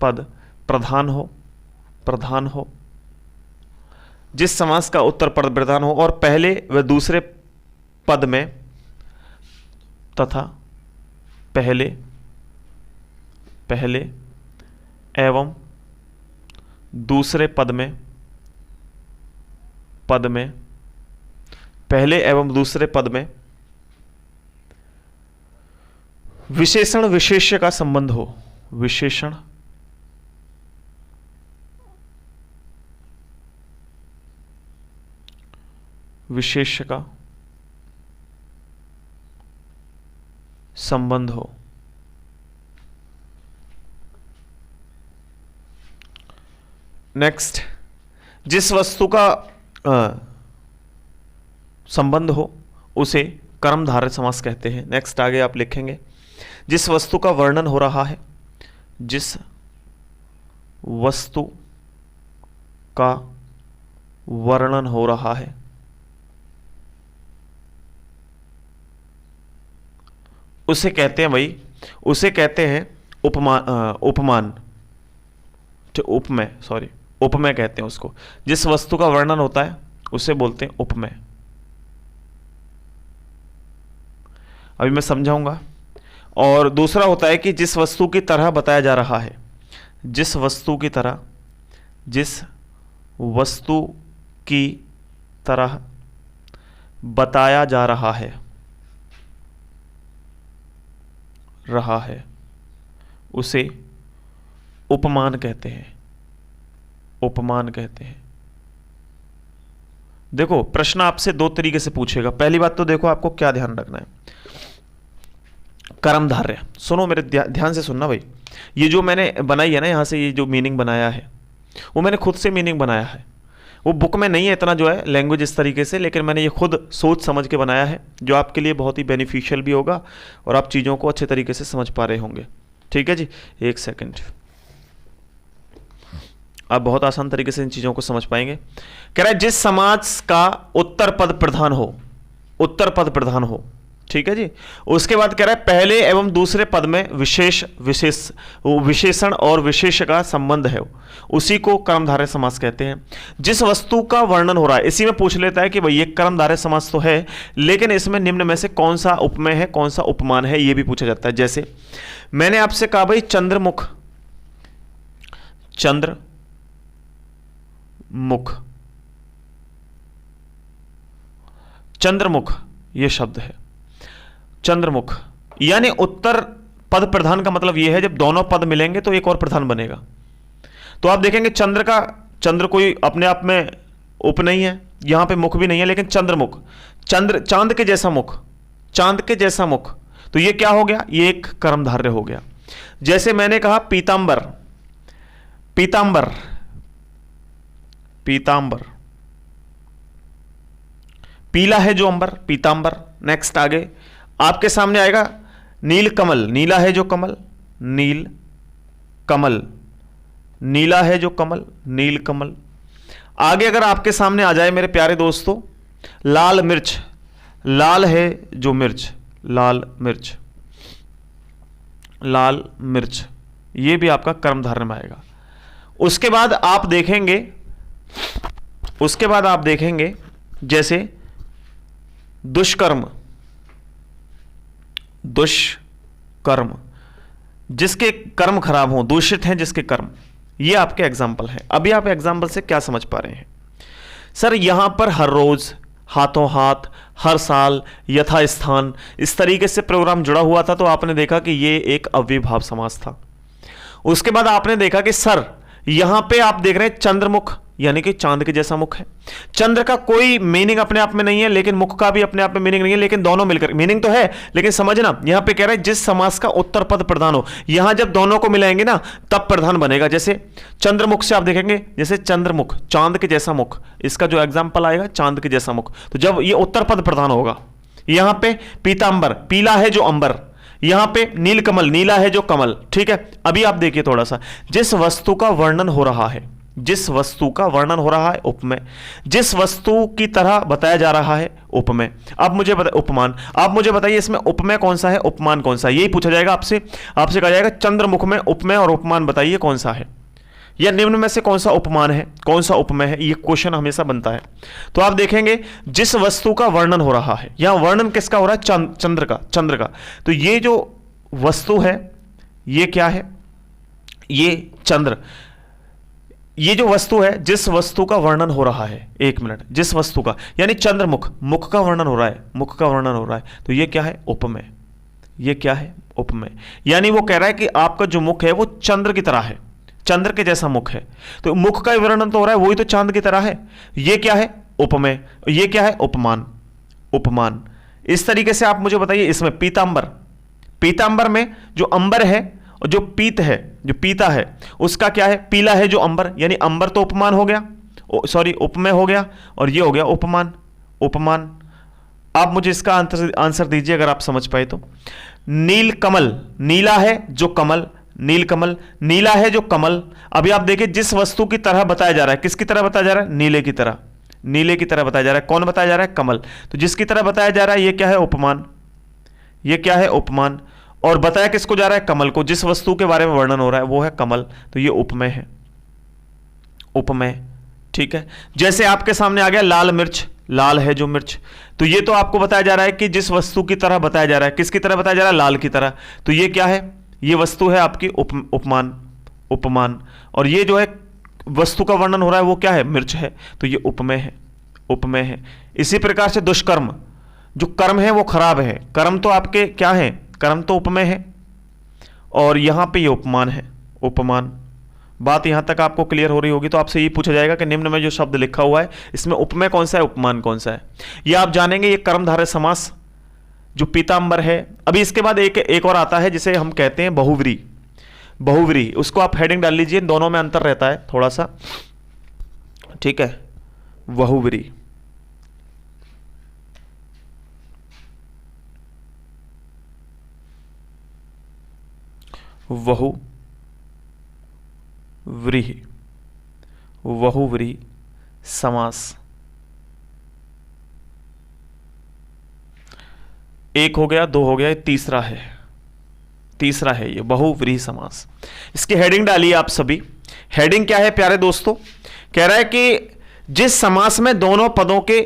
पद प्रधान हो, जिस समास का उत्तर पद प्रधान हो और पहले व दूसरे पद में तथा पहले एवं दूसरे पद में पहले एवं दूसरे पद में विशेषण विशेष्य का संबंध हो। विशेषण विशेष्य का संबंध हो। नेक्स्ट, जिस वस्तु का संबंध हो उसे कर्मधारय समास कहते हैं। नेक्स्ट आगे आप लिखेंगे, जिस वस्तु का वर्णन हो रहा है, जिस वस्तु का वर्णन हो रहा है उसे कहते हैं भाई, उसे कहते हैं उपमान, उपमेय कहते हैं उसको। जिस वस्तु का वर्णन होता है उसे बोलते हैं उपमेय। अभी मैं समझाऊंगा। और दूसरा होता है कि जिस वस्तु की तरह बताया जा रहा है, जिस वस्तु की तरह बताया जा रहा है उसे उपमान कहते हैं। उपमान कहते हैं। देखो, प्रश्न आपसे दो तरीके से पूछेगा। पहली बात तो देखो आपको क्या ध्यान रखना है, कर्मधारय। सुनो, मेरे ध्यान से सुनना भाई। ये जो मैंने बनाई है ना, यहां से ये जो मीनिंग बनाया है वो मैंने खुद से मीनिंग बनाया है। वो बुक में नहीं है इतना जो है लैंग्वेज इस तरीके से, लेकिन मैंने ये खुद सोच समझ के बनाया है, जो आपके लिए बहुत ही बेनिफिशियल भी होगा और आप चीज़ों को अच्छे तरीके से समझ पा रहे होंगे। ठीक है जी, एक सेकेंड, आप बहुत आसान तरीके से इन चीज़ों को समझ पाएंगे। कह रहा है जिस समाज का उत्तर पद प्रधान हो, उत्तर पद प्रधान हो, ठीक है जी। उसके बाद कह रहा है पहले एवं दूसरे पद में विशेषण और विशेष्य का संबंध है, उसी को कर्मधारय समास कहते हैं। जिस वस्तु का वर्णन हो रहा है, इसी में पूछ लेता है कि भाई ये कर्मधारय समास तो है, लेकिन इसमें निम्न में से कौन सा उपमेय है, कौन सा उपमान है, ये भी पूछा जाता है। जैसे मैंने आपसे कहा भाई चंद्रमुख, चंद्रमुख ये शब्द है। चंद्रमुख यानी उत्तर पद प्रधान का मतलब यह है जब दोनों पद मिलेंगे तो एक और प्रधान बनेगा। तो आप देखेंगे चंद्र कोई अपने आप में उप नहीं है, यहां पे मुख भी नहीं है, लेकिन चंद्रमुख, चांद के जैसा मुख, चांद के जैसा मुख, तो ये क्या हो गया, ये एक कर्मधारय हो गया। जैसे मैंने कहा पीतांबर, पीला है जो अंबर, पीतांबर। नेक्स्ट आगे आपके सामने आएगा नील कमल, नीला है जो कमल, नील कमल, नीला है जो कमल, नील कमल। आगे अगर आपके सामने आ जाए मेरे प्यारे दोस्तों लाल मिर्च, लाल है जो मिर्च, लाल मिर्च, लाल मिर्च, ये भी आपका कर्म धारय में आएगा। उसके बाद आप देखेंगे, उसके बाद आप देखेंगे जैसे दुष्कर्म, दुष्कर्म, जिसके कर्म खराब हों, दूषित हैं जिसके कर्म, ये आपके एग्जाम्पल हैं। अभी आप एग्जाम्पल से क्या समझ पा रहे हैं? सर यहां पर हर रोज, हाथों हाथ, हर साल, यथास्थान, इस तरीके से प्रोग्राम जुड़ा हुआ था, तो आपने देखा कि ये एक अव्ययभाव समास था। उसके बाद आपने देखा कि सर यहां पे आप देख रहे हैं चंद्रमुख, यानी कि चांद के जैसा मुख है। चंद्र का कोई मीनिंग अपने आप में नहीं है, लेकिन मुख का भी अपने आप में मीनिंग नहीं है, लेकिन दोनों मिलकर मीनिंग तो है। लेकिन समझना, यहां पे कह रहा है जिस समास का उत्तर पद प्रधान हो, यहां जब दोनों को मिलाएंगे ना तब प्रधान बनेगा। जैसे चंद्रमुख से आप देखेंगे, जैसे चंद्रमुख, चांद के जैसा मुख, इसका जो एग्जाम्पल आएगा चांद के जैसा मुख, तो जब ये उत्तर पद प्रधान होगा। यहां पे पीतांबर, पीला है जो अंबर, यहां पे नीलकमल, नीला है जो कमल। ठीक है, अभी आप देखिए थोड़ा सा, जिस वस्तु का वर्णन हो रहा है, जिस वस्तु का वर्णन हो रहा है उपमेय, जिस वस्तु की तरह बताया जा रहा है उपमेय। अब मुझे बताइए उपमान, आप मुझे बताइए इसमें उपमेय कौन सा है, उपमान कौन सा है? यही पूछा जाएगा आपसे, आपसे कहा जाएगा चंद्रमुख में उपमेय और उपमान बताइए कौन सा है, या निम्न में से कौन सा उपमान है, कौन सा उपमेय है, ये क्वेश्चन हमेशा बनता है। तो आप देखेंगे जिस वस्तु का वर्णन हो रहा है, यहां वर्णन किसका हो रहा है? चंद्र का, चंद्र का। तो ये जो वस्तु है ये क्या है? ये चंद्र। ये जो वस्तु है, जिस वस्तु का वर्णन हो रहा है, एक मिनट, जिस वस्तु का यानी चंद्रमुख, मुख का वर्णन हो रहा है, मुख का वर्णन हो रहा है, तो ये क्या है? उपमेय। ये क्या है? उपमेय। यानी वो कह रहा है कि आपका जो मुख है वो चंद्र की तरह है, चंद्र के जैसा मुख है। तो मुख का वर्णन तो हो रहा है, वही तो चांद की तरह है। ये क्या है? उपमेय। ये क्या है? उपमान। उपमान। इस तरीके से आप मुझे बताइए इसमें पीतांबर, पीतांबर में जो अंबर है और जो पीत है, जो पीता है, उसका क्या है? पीला है जो अंबर, यानी अंबर तो उपमान हो गया, सॉरी उपमेय हो गया, और ये हो गया उपमान। उपमान। आप मुझे इसका आंसर दीजिए अगर आप समझ पाए तो। नील कमल, नीला है जो कमल, नील कमल, नीला है जो कमल। अभी आप देखिए जिस वस्तु की तरह बताया जा रहा है, किसकी तरह बताया जा रहा है? नीले की तरह, नीले की तरह बताया जा रहा है। कौन बताया जा रहा है? कमल। तो जिसकी तरह बताया जा रहा है ये क्या है? उपमान। ये क्या है? उपमान। और बताया किसको जा रहा है? कमल को। जिस वस्तु के बारे में वर्णन हो रहा है वो है कमल, तो ये उपमेय है, उपमेय। ठीक है, जैसे आपके सामने आ गया लाल मिर्च, लाल है जो मिर्च, तो ये तो आपको बताया जा रहा है कि जिस वस्तु की तरह बताया जा रहा है, किसकी तरह बताया जा रहा है? लाल की तरह। तो ये क्या है? ये वस्तु है आपकी उपमान, उपमान। और ये जो है वस्तु का वर्णन हो रहा है वो क्या है? मिर्च है, तो ये उपमेय है, उपमेय है। इसी प्रकार से दुष्कर्म, जो कर्म है वो खराब है, कर्म तो आपके क्या है? कर्म तो उपमेय है, और यहां पे ये उपमान है, उपमान। बात यहां तक आपको क्लियर हो रही होगी। तो आपसे ये पूछा जाएगा कि निम्न में जो शब्द लिखा हुआ है इसमें उपमेय कौन सा है, उपमान कौन सा है? ये आप जानेंगे। ये कर्मधारय समास जो पीतांबर है। अभी इसके बाद एक और आता है जिसे हम कहते हैं बहुव्रीहि। बहुव्रीहि, उसको आप हेडिंग डाल लीजिए, दोनों में अंतर रहता है थोड़ा सा। ठीक है, बहुव्रीहि। बहुव्रीहि, बहुव्रीहि समास। एक हो गया, दो हो गया, तीसरा है, तीसरा है ये बहुव्रीहि समास। इसकी हेडिंग डालिए आप सभी। हेडिंग क्या है प्यारे दोस्तों? कह रहा है कि जिस समास में दोनों पदों के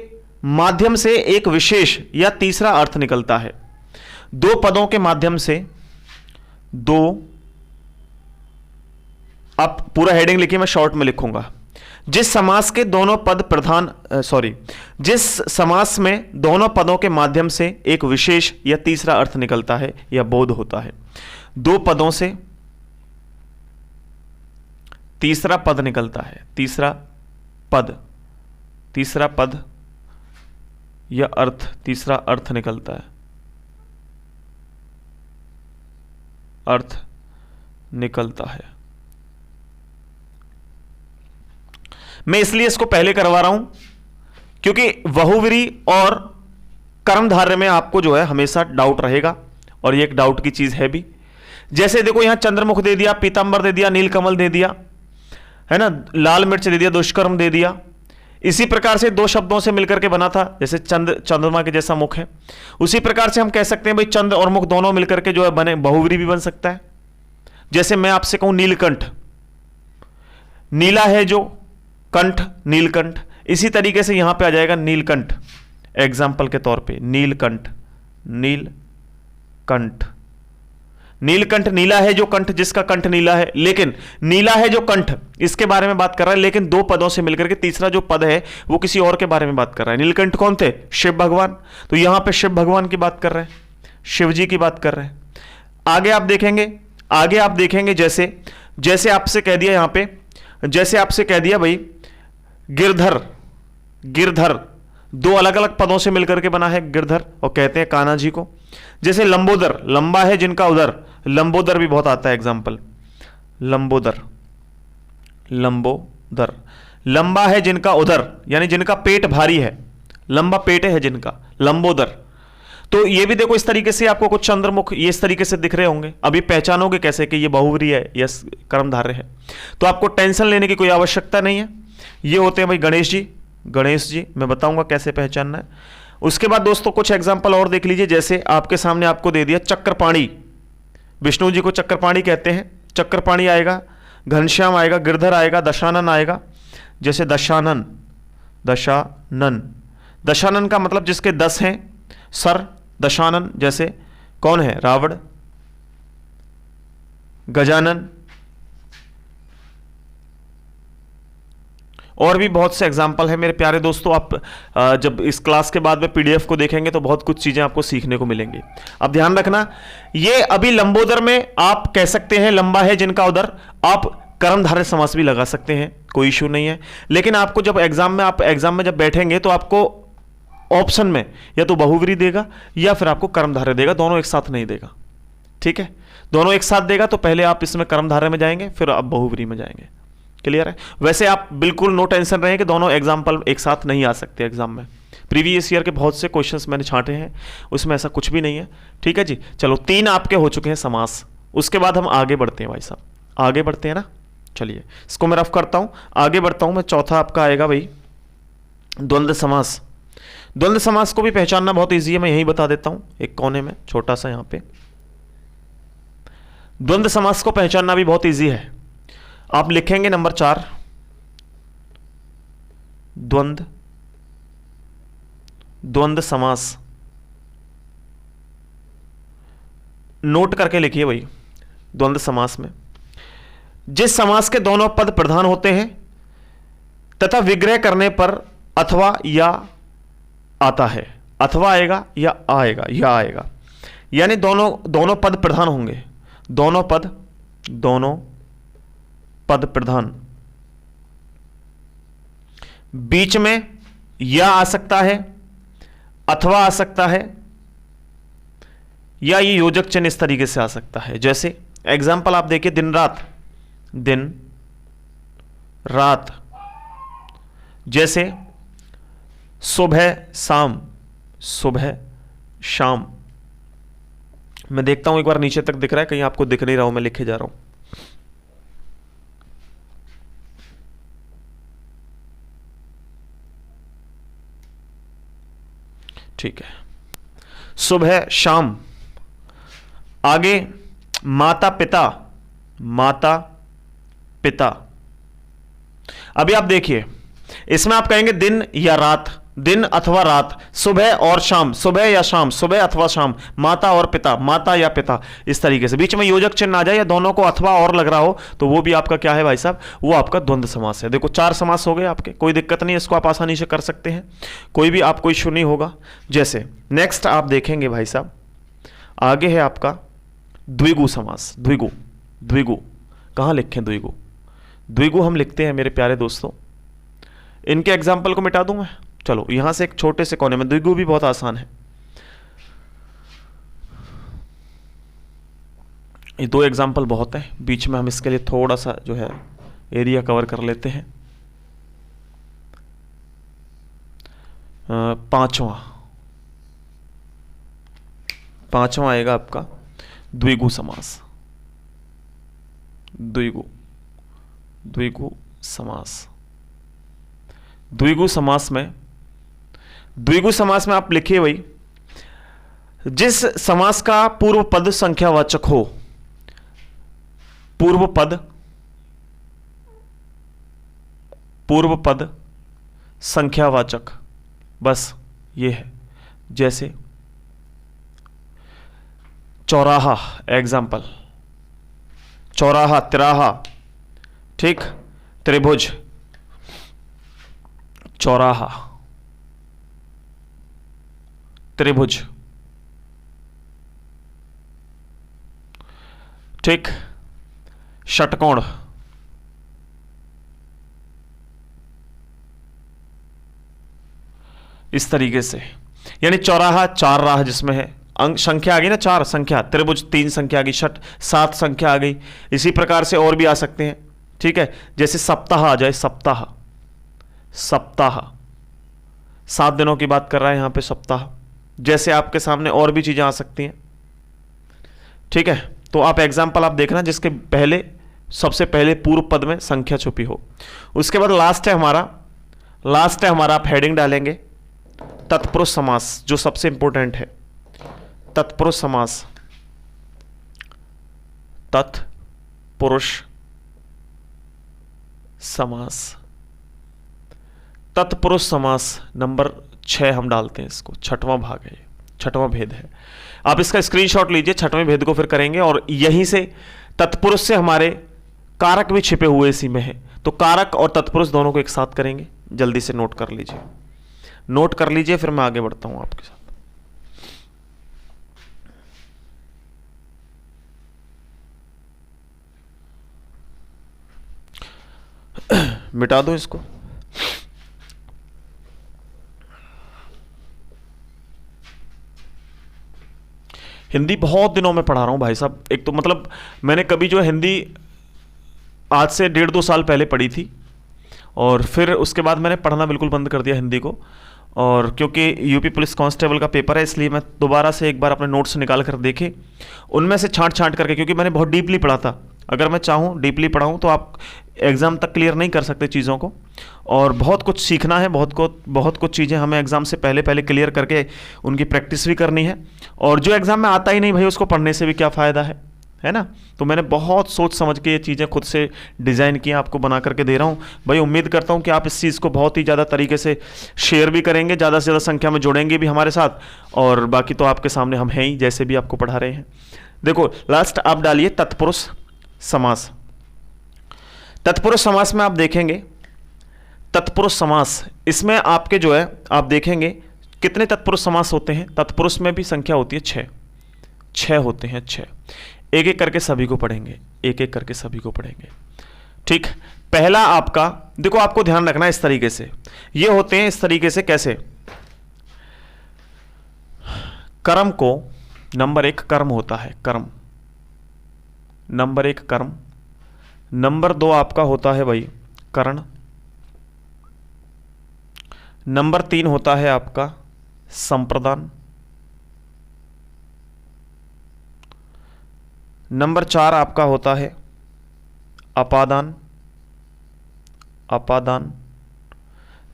माध्यम से एक विशेष या तीसरा अर्थ निकलता है। दो पदों के माध्यम से, दो, आप पूरा हेडिंग लिखिए, मैं शॉर्ट में लिखूंगा। जिस समास के दोनों पद प्रधान, जिस समास में दोनों पदों के माध्यम से एक विशेष या तीसरा अर्थ निकलता है या बोध होता है। दो पदों से तीसरा पद निकलता है, तीसरा पद या अर्थ, तीसरा अर्थ निकलता है, अर्थ निकलता है। मैं इसलिए इसको पहले करवा रहा हूं क्योंकि बहुव्रीहि और कर्मधारय में आपको जो है हमेशा डाउट रहेगा, और ये एक डाउट की चीज है भी। जैसे देखो यहां चंद्रमुख दे दिया, पीतांबर दे दिया, नीलकमल दे दिया, है ना, लाल मिर्च दे दिया, दुष्कर्म दे दिया। इसी प्रकार से दो शब्दों से मिलकर के बना था, जैसे चंद्रमा के जैसा मुख है, उसी प्रकार से हम कह सकते हैं भाई चंद्र और मुख दोनों मिलकर के जो है बने, बहुव्रीहि भी बन सकता है। जैसे मैं आपसे कहूं नीलकंठ, नीला है जो, कंठ नीलकंठ, इसी तरीके से यहां पे आ जाएगा नीलकंठ, एग्जाम्पल के तौर पे नीलकंठ, नीलकंठ, नीलकंठ नीला है जो कंठ, जिसका कंठ नीला है, लेकिन नीला है जो कंठ इसके बारे में बात कर रहा है, लेकिन दो पदों से मिलकर के तीसरा जो पद है वो किसी और के बारे में बात कर रहा है। नीलकंठ कौन थे? शिव भगवान, तो यहां पे शिव भगवान की बात कर रहे हैं, शिव जी की बात कर रहे हैं। आगे आप देखेंगे जैसे जैसे आपसे कह दिया यहां पे, जैसे आपसे कह दिया भाई गिरधर, गिरधर दो अलग अलग पदों से मिलकर के बना है गिरधर, और कहते हैं कान्हा जी को। जैसे लंबोदर, लंबा है जिनका उदर, लंबोदर भी बहुत आता है एग्जाम्पल, लंबोदर, लंबोदर, लंबा है जिनका उदर, यानी जिनका पेट भारी है, लंबा पेट है जिनका, लंबोदर। तो ये भी देखो इस तरीके से आपको कुछ चंद्रमुख ये इस तरीके से दिख रहे होंगे। अभी पहचानोगे कैसे कि ये बहुव्रीहि है या कर्मधारय है, तो आपको टेंशन लेने की कोई आवश्यकता नहीं है। ये होते हैं भाई गणेश जी, गणेश जी मैं बताऊंगा कैसे पहचानना है। उसके बाद दोस्तों कुछ एग्जाम्पल और देख लीजिए, जैसे आपके सामने आपको दे दिया चक्रपाणी, विष्णु जी को चक्रपाणी कहते हैं, चक्रपाणी आएगा, घनश्याम आएगा, गिरधर आएगा, दशानन आएगा। जैसे दशानन, दशानन, दशानन का मतलब जिसके 10 हैं सर, दशानन। जैसे कौन है? रावण, गजानन, और भी बहुत से एग्जाम्पल है मेरे प्यारे दोस्तों। आप जब इस क्लास के बाद में पीडीएफ को देखेंगे तो बहुत कुछ चीजें आपको सीखने को मिलेंगी। अब ध्यान रखना, ये अभी लंबोदर में आप कह सकते हैं लंबा है जिनका उदर, आप कर्मधारय समास भी लगा सकते हैं, कोई इशू नहीं है। लेकिन आपको जब एग्जाम में जब बैठेंगे तो आपको ऑप्शन में या तो बहुव्रीहि देगा या फिर आपको कर्मधारय देगा, दोनों एक साथ नहीं देगा। ठीक है, दोनों एक साथ देगा तो पहले आप इसमें कर्मधारय में जाएंगे, फिर आप बहुव्रीहि में जाएंगे। क्लियर है? वैसे आप बिल्कुल नो टेंशन रहे कि दोनों एग्जाम्पल एक साथ नहीं आ सकते एग्जाम में। प्रीवियस ईयर के बहुत से क्वेश्चंस मैंने छांटे हैं, उसमें ऐसा कुछ भी नहीं है। ठीक है जी, चलो 3 आपके हो चुके हैं समास। उसके बाद हम आगे बढ़ते हैं भाई साहब, आगे बढ़ते हैं ना। चलिए इसको मैं रफ करता हूं, आगे बढ़ता हूं मैं। चौथा आपका आएगा भाई द्वंद्व समास। द्वंद्व समास को भी पहचानना बहुत ईजी है, मैं यही बता देता हूं एक कोने में छोटा सा यहां पे। द्वंद्व समास को पहचानना भी बहुत ईजी है। आप लिखेंगे नंबर 4 द्वंद्व समास, नोट करके लिखिए भाई। द्वंद्व समास में जिस समास के दोनों पद प्रधान होते हैं तथा विग्रह करने पर अथवा या आता है, अथवा आएगा या आएगा, यानी दोनों पद प्रधान होंगे, दोनों पद प्रधान, बीच में या आ सकता है, अथवा आ सकता है, या ये योजक चिन्ह इस तरीके से आ सकता है। जैसे एग्जाम्पल आप देखिए, दिन रात, जैसे सुबह शाम। मैं देखता हूं एक बार नीचे तक दिख रहा है, कहीं आपको दिख नहीं रहा हूं, मैं लिखे जा रहा हूं। ठीक है, सुबह शाम। आगे माता पिता। अभी आप देखिए, इसमें आप कहेंगे दिन या रात, दिन अथवा रात, सुबह और शाम, सुबह या शाम, सुबह अथवा शाम, माता और पिता, माता या पिता, इस तरीके से। बीच में योजक चिन्ह आ जाए या दोनों को अथवा और लग रहा हो तो वो भी आपका क्या है भाई साहब, वो आपका द्वंद्व समास है। देखो 4 समास हो गए आपके, कोई दिक्कत नहीं है, इसको आप आसानी से कर सकते हैं, कोई भी आपको इश्यू नहीं होगा। जैसे नेक्स्ट आप देखेंगे भाई साहब, आगे है आपका द्विगु समास। द्विगु कहाँ लिखें? द्विगु हम लिखते हैं मेरे प्यारे दोस्तों, इनके एग्जाम्पल को मिटा दूं मैं। चलो यहां से एक छोटे से कोने में, द्विगु भी बहुत आसान है। ये 2 एग्जाम्पल बहुत है, बीच में हम इसके लिए थोड़ा सा जो है एरिया कवर कर लेते हैं। पांचवा आएगा आपका द्विगु समास। द्विगु समास। द्विगु समास में आप लिखिए भाई, जिस समास का पूर्व पद संख्यावाचक हो, पूर्व पद संख्यावाचक, बस ये है। जैसे चौराहा, एग्जाम्पल, चौराहा, तिराहा, ठीक, त्रिभुज, चौराहा, त्रिभुज, ठीक, षटकोण, इस तरीके से। यानी चौराहा, चार राह जिसमें है, अंक संख्या आ गई ना, चार संख्या, त्रिभुज तीन संख्या आ गई, षट सात संख्या आ गई। इसी प्रकार से और भी आ सकते हैं, ठीक है। जैसे सप्ताह आ जाए, सप्ताह, 7 दिनों की बात कर रहा है यहां पे सप्ताह। जैसे आपके सामने और भी चीजें आ सकती हैं, ठीक है। तो आप एग्जाम्पल आप देखना जिसके पहले, सबसे पहले पूर्व पद में संख्या छुपी हो। उसके बाद लास्ट है हमारा आप हेडिंग डालेंगे तत्पुरुष समास, जो सबसे इंपॉर्टेंट है। तत्पुरुष समास, तत्पुरुष समास, तत्पुरुष समास नंबर 6 हम डालते हैं इसको, छठवां भाग है, छठवां भेद है। आप इसका स्क्रीनशॉट लीजिए, छठवें भेद को फिर करेंगे। और यहीं से तत्पुरुष से हमारे कारक भी छिपे हुए इसी में है, तो कारक और तत्पुरुष दोनों को एक साथ करेंगे। जल्दी से नोट कर लीजिए, फिर मैं आगे बढ़ता हूं आपके साथ। मिटा दो इसको। हिंदी बहुत दिनों में पढ़ा रहा हूं भाई साहब। एक तो मतलब मैंने कभी जो है हिंदी आज से 1.5-2 साल पहले पढ़ी थी, और फिर उसके बाद मैंने पढ़ना बिल्कुल बंद कर दिया हिंदी को। और क्योंकि यूपी पुलिस कांस्टेबल का पेपर है, इसलिए मैं दोबारा से एक बार अपने नोट्स निकाल कर देखे, उनमें से छांट करके, क्योंकि मैंने बहुत डीपली पढ़ा था। अगर मैं चाहूँ डीपली पढ़ाऊँ तो आप एग्ज़ाम तक क्लियर नहीं कर सकते चीज़ों को, और बहुत कुछ सीखना है, बहुत कुछ चीज़ें हमें एग्ज़ाम से पहले क्लियर करके उनकी प्रैक्टिस भी करनी है। और जो एग्ज़ाम में आता ही नहीं भाई, उसको पढ़ने से भी क्या फ़ायदा है ना। तो मैंने बहुत सोच समझ के ये चीज़ें खुद से डिज़ाइन की, आपको बना करके दे रहा हूँ भाई। उम्मीद करता हूँ कि आप इस चीज़ को बहुत ही ज़्यादा तरीके से शेयर भी करेंगे, ज़्यादा से ज़्यादा संख्या में जुड़ेंगे भी हमारे साथ। और बाकी तो आपके सामने हम हैं ही, जैसे भी आपको पढ़ा रहे हैं। देखो लास्ट आप डालिए तत्पुरुष समास। तत्पुरुष समास में आप देखेंगे, तत्पुरुष समास, इसमें आपके जो है आप देखेंगे कितने तत्पुरुष समास होते हैं। तत्पुरुष में भी संख्या होती है 6 होते हैं, 6। एक एक करके सभी को पढ़ेंगे, ठीक। पहला आपका देखो, आपको ध्यान रखना इस तरीके से, ये होते हैं इस तरीके से। कैसे? कर्म को नंबर 1 कर्म होता है, कर्म नंबर 1 कर्म। नंबर 2 आपका होता है भाई करण। नंबर 3 होता है आपका संप्रदान। नंबर 4 आपका होता है अपादान।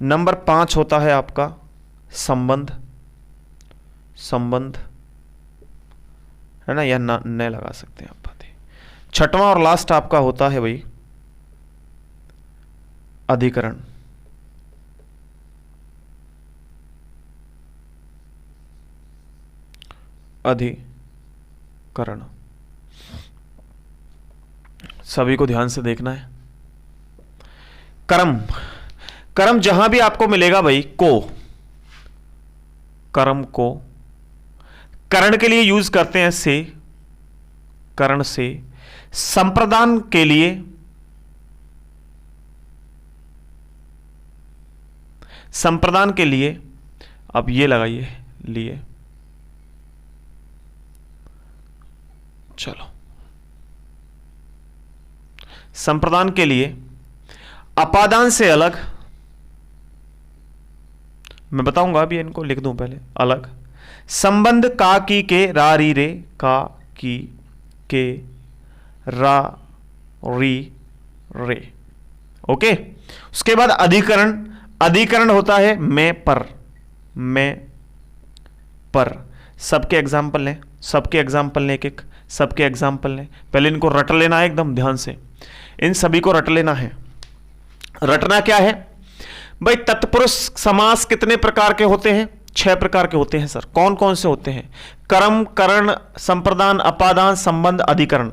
नंबर 5 होता है आपका संबंध है ना, या न लगा सकते हैं आप बातें। छठवां और लास्ट आपका होता है भाई अधिकरण। सभी को ध्यान से देखना है। कर्म जहां भी आपको मिलेगा भाई कर्म को करण के लिए यूज करते हैं से, करण से। संप्रदान के लिए अब ये लगाइए लिए। चलो, संप्रदान के लिए अपादान से अलग मैं बताऊंगा अभी, इनको लिख दूं पहले अलग। संबंध का की के रा री रे, का की के रा री रे। ओके, उसके बाद अधिकरण। अधिकरण होता है मैं पर, मैं पर। सबके एग्जाम्पल लें, सबके एग्जाम्पल लें, एक एक सबके एग्जाम्पल लें। पहले इनको रट लेना है एकदम ध्यान से, इन सभी को रट लेना है। रटना क्या है भाई? तत्पुरुष समास कितने प्रकार के होते हैं? 6 प्रकार के होते हैं सर। कौन कौन से होते हैं? कर्म, करण, संप्रदान, अपादान, संबंध, अधिकरण।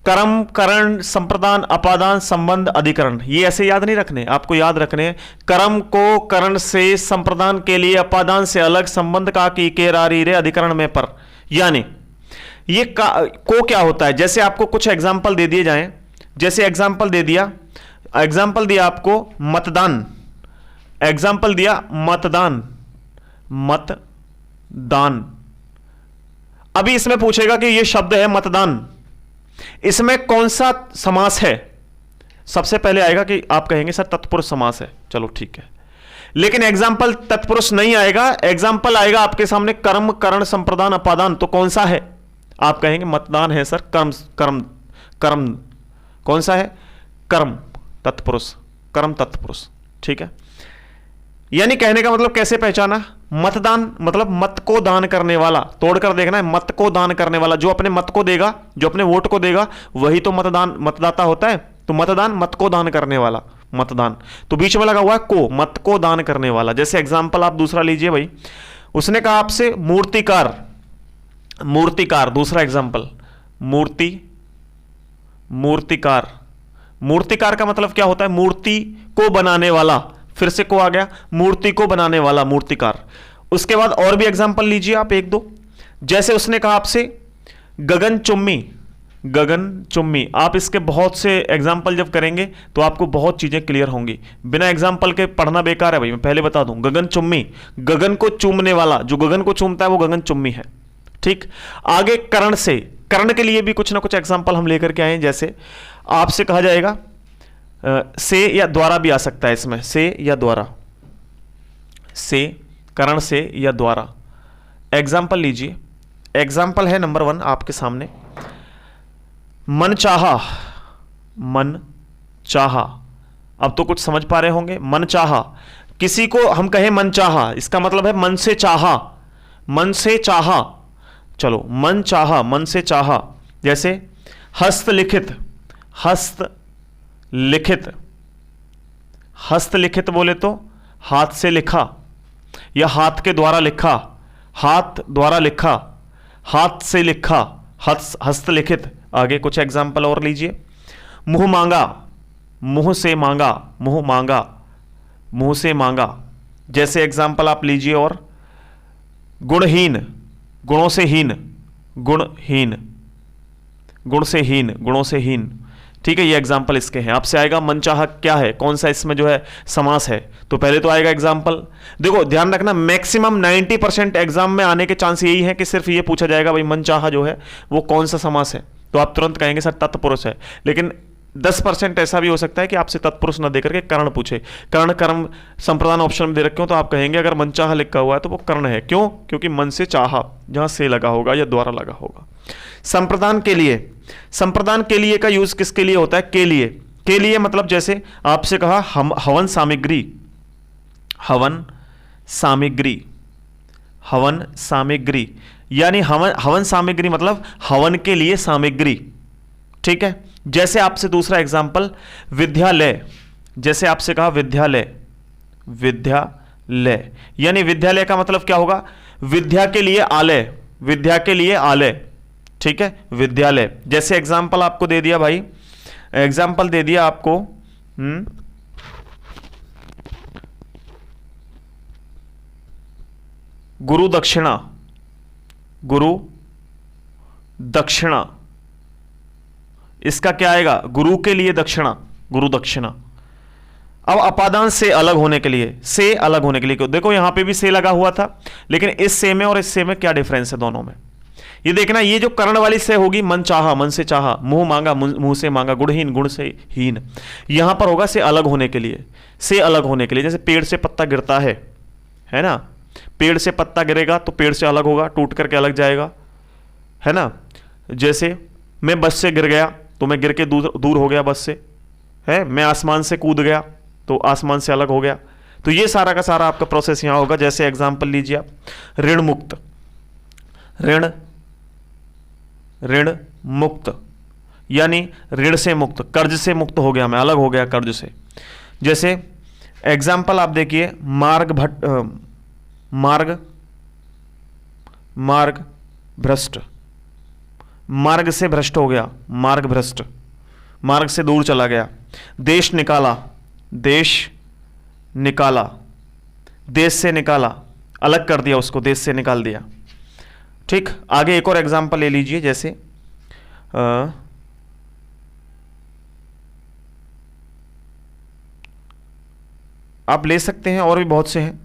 कर्म, करण, संप्रदान, अपादान, संबंध, अधिकरण। ये ऐसे याद नहीं रखने, आपको याद रखने हैं। कर्म को करण से, संप्रदान के लिए अपादान से अलग, संबंध का की के रा री रे, अधिकरण में पर। यानी ये को क्या होता है? जैसे आपको कुछ एग्जाम्पल दे दिए जाएं, जैसे एग्जाम्पल दे दिया, एग्जाम्पल दिया आपको मतदान, एग्जाम्पल दिया मतदान, मतदान। अभी इसमें पूछेगा कि ये शब्द है मतदान, इसमें कौन सा समास है? सबसे पहले आएगा कि आप कहेंगे सर तत्पुरुष समास है, चलो ठीक है। लेकिन एग्जाम्पल तत्पुरुष नहीं आएगा, एग्जाम्पल आएगा आपके सामने कर्म, करण, संप्रदान, अपादान। तो कौन सा है? आप कहेंगे मतदान है सर। कर्म, कर्म, कर्म कौन सा है? कर्म तत्पुरुष, कर्म तत्पुरुष, ठीक है। यानी कहने का मतलब कैसे पहचाना? मतदान मतलब मत को दान करने वाला, तोड़कर देखना है, मत को दान करने वाला, जो अपने मत को देगा, जो अपने वोट को देगा, वही तो मतदान, मतदाता होता है। तो मतदान मत को दान करने वाला, मतदान। तो बीच में लगा हुआ है को, मत को दान करने वाला। जैसे एग्जाम्पल आप दूसरा लीजिए भाई, उसने कहा आपसे मूर्तिकार, मूर्तिकार। दूसरा एग्जाम्पल मूर्ति, मूर्तिकार। मूर्तिकार का मतलब क्या होता है? मूर्ति को बनाने वाला। फिर से को आ गया, मूर्ति को बनाने वाला, मूर्तिकार। उसके बाद और भी एग्जाम्पल लीजिए आप एक दो। जैसे उसने कहा आपसे गगन चुम्मी, गगन चुम्मी। आप इसके बहुत से एग्जाम्पल जब करेंगे तो आपको बहुत चीजें क्लियर होंगी। बिना एग्जाम्पल के पढ़ना बेकार है भाई, मैं पहले बता दूं। गगन चुम्मी, गगन को चूमने वाला, जो गगन को चूमता है वो गगन चुम्मी है, ठीक। आगे करण से, करण के लिए भी कुछ ना कुछ एग्जाम्पल हम लेकर के आए हैं। जैसे आपसे कहा जाएगा से या द्वारा भी आ सकता है इसमें, से या द्वारा, से, करण से या द्वारा। एग्जाम्पल लीजिए, एग्जाम्पल है नंबर 1 आपके सामने, मन चाहा, मन चाहा। अब तो कुछ समझ पा रहे होंगे, मन चाहा। किसी को हम कहें मन चाहा, इसका मतलब है मन से चाहा, मन से चाहा। चलो, मन चाहा, मन से चाहा। जैसे हस्तलिखित, हस्त लिखित, हस्तलिखित बोले तो हाथ से लिखा या हाथ के द्वारा लिखा, हाथ द्वारा लिखा, हाथ से लिखा, हस्तलिखित। आगे कुछ एग्जाम्पल और लीजिए। मुंह मांगा, मुंह से मांगा, मुंह मांगा, मुंह से मांगा। जैसे एग्जाम्पल आप लीजिए और गुणहीन, गुणों से हीन, गुणहीन, गुण से हीन, गुणों से हीन, ठीक है। ये एग्जाम्पल इसके हैं। आपसे आएगा मनचाहा क्या है, कौन सा इसमें जो है समास है। तो पहले तो आएगा एग्जाम्पल। देखो ध्यान रखना, मैक्सिमम 90% एग्जाम में आने के चांस यही है कि सिर्फ ये पूछा जाएगा भाई मनचाहा जो है वो कौन सा समास है। तो आप तुरंत कहेंगे सर तत्पुरुष है। लेकिन 10% ऐसा भी हो सकता है कि आपसे तत्पुरुष न देकर के कर्ण पूछे। कर्ण, कर्म, संप्रदान ऑप्शन में दे रखे हो तो आप कहेंगे अगर मनचाहा लिखा हुआ है तो वो कर्ण है। क्यों? क्योंकि मन से चाहा, जहां से लगा होगा या द्वारा लगा होगा। संप्रदान के लिए, संप्रदान के लिए का यूज किसके लिए होता है? के लिए। के लिए मतलब जैसे आपसे कहा हम हवन सामग्री, हवन सामग्री, हवन सामग्री, यानी हवन, हवन सामग्री मतलब हवन के लिए सामग्री, ठीक है। जैसे आपसे दूसरा एग्जाम्पल विद्यालय, जैसे आपसे कहा विद्यालय, विद्यालय, यानी विद्यालय का मतलब क्या होगा? विद्या के लिए आलय, विद्या के लिए आलय, ठीक है, विद्यालय। जैसे एग्जाम्पल आपको दे दिया भाई, एग्जाम्पल दे दिया आपको गुरु दक्षिणा, गुरु दक्षिणा। इसका क्या आएगा? गुरु के लिए दक्षिणा, गुरु दक्षिणा। अब अपादान से अलग होने के लिए, से अलग होने के लिए, देखो यहां पे भी से लगा हुआ था, लेकिन इस से में और इस से में क्या डिफरेंस है दोनों में, ये देखना। ये जो कर्ण वाली से होगी मन चाहा, मन से चाहा, मुंह मांगा, मुंह से मांगा, गुणहीन, गुण से हीन। यहां पर होगा से अलग होने के लिए, से अलग होने के लिए। जैसे पेड़ से पत्ता गिरता है, है ना। पेड़ से पत्ता गिरेगा तो पेड़ से अलग होगा, टूट करके अलग जाएगा, है ना। जैसे मैं बस से गिर गया तो मैं गिर के दूर दूर हो गया बस से, है। मैं आसमान से कूद गया तो आसमान से अलग हो गया। तो ये सारा का सारा आपका प्रोसेस यहाँ होगा। जैसे एग्जांपल लीजिए आप, ऋण मुक्त, ऋण ऋण मुक्त यानी ऋण से मुक्त, कर्ज से मुक्त हो गया मैं, अलग हो गया कर्ज से। जैसे एग्जाम्पल आप देखिए, मार्ग मार्ग भ्रष्ट, मार्ग से भ्रष्ट हो गया, मार्ग भ्रष्ट, मार्ग से दूर चला गया। देश निकाला, देश निकाला, देश से निकाला, अलग कर दिया उसको, देश से निकाल दिया। ठीक, आगे एक और एग्जाम्पल ले लीजिए। जैसे आप ले सकते हैं, और भी बहुत से हैं।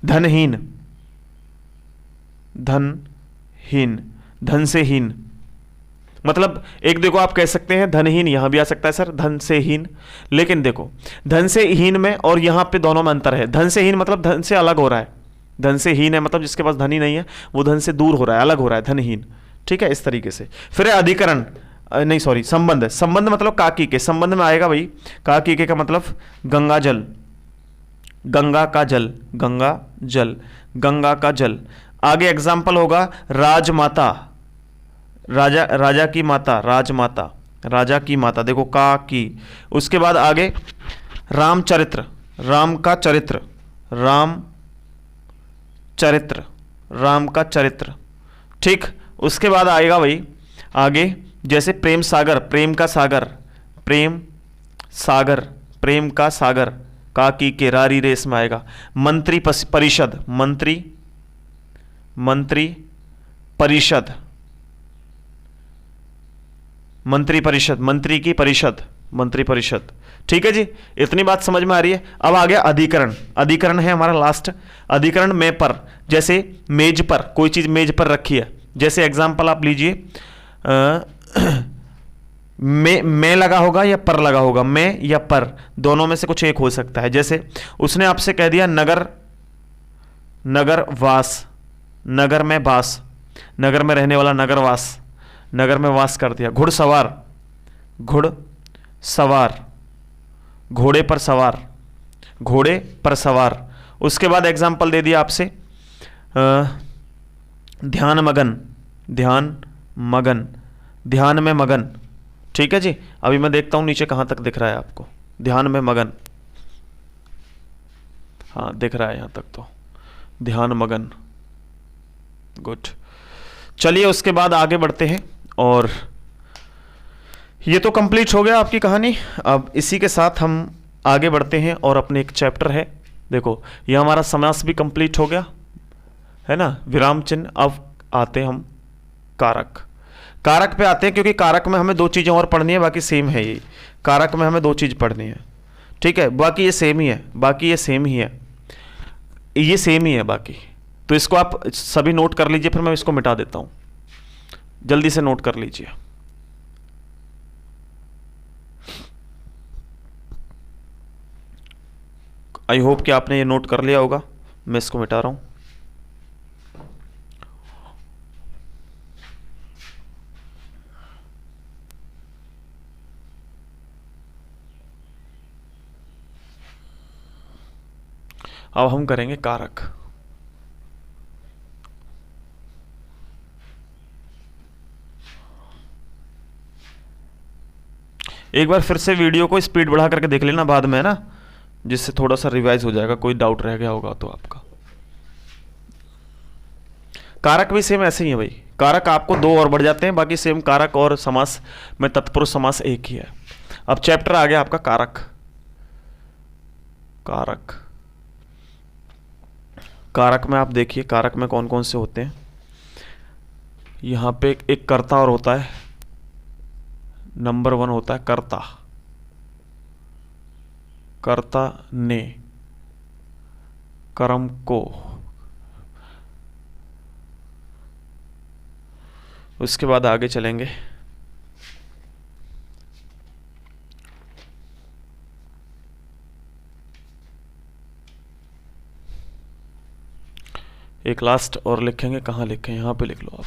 धनहीन, धनहीन, धन से हीन, मतलब एक देखो आप कह सकते हैं धनहीन, यहां भी आ सकता है सर धन से हीन। लेकिन देखो धन से हीन में और यहां पे दोनों में अंतर है। धन से हीन मतलब धन से अलग हो रहा है, धन से हीन है मतलब जिसके पास धन ही नहीं है, वो धन से दूर हो रहा है, अलग हो रहा है, धनहीन। ठीक है, इस तरीके से। फिर अधिकरण, नहीं सॉरी, संबंध। संबंध मतलब काकी के, संबंध में आएगा भाई काकी के का मतलब गंगा जल, गंगा का जल, गंगा जल, गंगा का जल। आगे एग्जाम्पल होगा राजमाता, राजा, राजा की माता, राजमाता, राजा की माता, देखो का की। उसके बाद आगे रामचरित्र, राम का चरित्र, राम चरित्र, राम का चरित्र। ठीक, उसके बाद आएगा भाई आगे, जैसे प्रेम सागर, प्रेम का सागर, प्रेम सागर, प्रेम का सागर, का की के रारी रेस में आएगा। मंत्री परिषद, मंत्री, मंत्री परिषद, मंत्री परिषद, मंत्री की परिषद, मंत्री परिषद। ठीक है जी, इतनी बात समझ में आ रही है। अब आ गया अधिकरण, अधिकरण है हमारा लास्ट। अधिकरण में पर, जैसे मेज पर, कोई चीज मेज पर रखी है। जैसे एग्जांपल आप लीजिए, में लगा होगा या पर लगा होगा, में या पर, दोनों में से कुछ एक हो सकता है। जैसे उसने आपसे कह दिया नगर, नगर वास, नगर में वास, नगर में रहने वाला नगर वास, नगर में वास कर दिया। घुड़सवार, घुड़ सवार, घोड़े पर सवार, घोड़े पर सवार। उसके बाद एग्जाम्पल दे दिया आपसे ध्यान मगन, ध्यान मगन, ध्यान में मगन। ठीक है जी, अभी मैं देखता हूं नीचे कहां तक दिख रहा है आपको, ध्यान में मगन, हाँ दिख रहा है यहां तक, तो ध्यान मगन, गुड। चलिए उसके बाद आगे बढ़ते हैं, और ये तो कंप्लीट हो गया आपकी कहानी। अब इसी के साथ हम आगे बढ़ते हैं, और अपने एक चैप्टर है, देखो ये हमारा समास भी कंप्लीट हो गया है ना, विराम चिन्ह। अब आते हम कारक, कारक पे आते हैं, क्योंकि कारक में हमें दो चीज़ें और पढ़नी है, बाकी सेम है ये। कारक में हमें दो चीज़ पढ़नी है, ठीक है, बाकी ये सेम ही है, बाकी ये सेम ही है, ये सेम ही है बाकी। तो इसको आप सभी नोट कर लीजिए, फिर मैं इसको मिटा देता हूँ, जल्दी से नोट कर लीजिए। आई होप कि आपने ये नोट कर लिया होगा, मैं इसको मिटा रहा हूँ। अब हम करेंगे कारक। एक बार फिर से वीडियो को स्पीड बढ़ा करके देख लेना बाद में, है ना, जिससे थोड़ा सा रिवाइज हो जाएगा, कोई डाउट रह गया होगा तो आपका। कारक भी सेम ऐसे ही है भाई, कारक आपको दो और बढ़ जाते हैं, बाकी सेम कारक और समास में तत्पुरुष समास एक ही है। अब चैप्टर आ गया आपका कारक। कारक, कारक में आप देखिए कारक में कौन कौन से होते हैं। यहां पे एक कर्ता और होता है, नंबर 1 होता है कर्ता, कर्ता ने कर्म को, उसके बाद आगे चलेंगे। एक लास्ट और लिखेंगे, कहाँ लिखें, यहाँ पे लिख लो आप,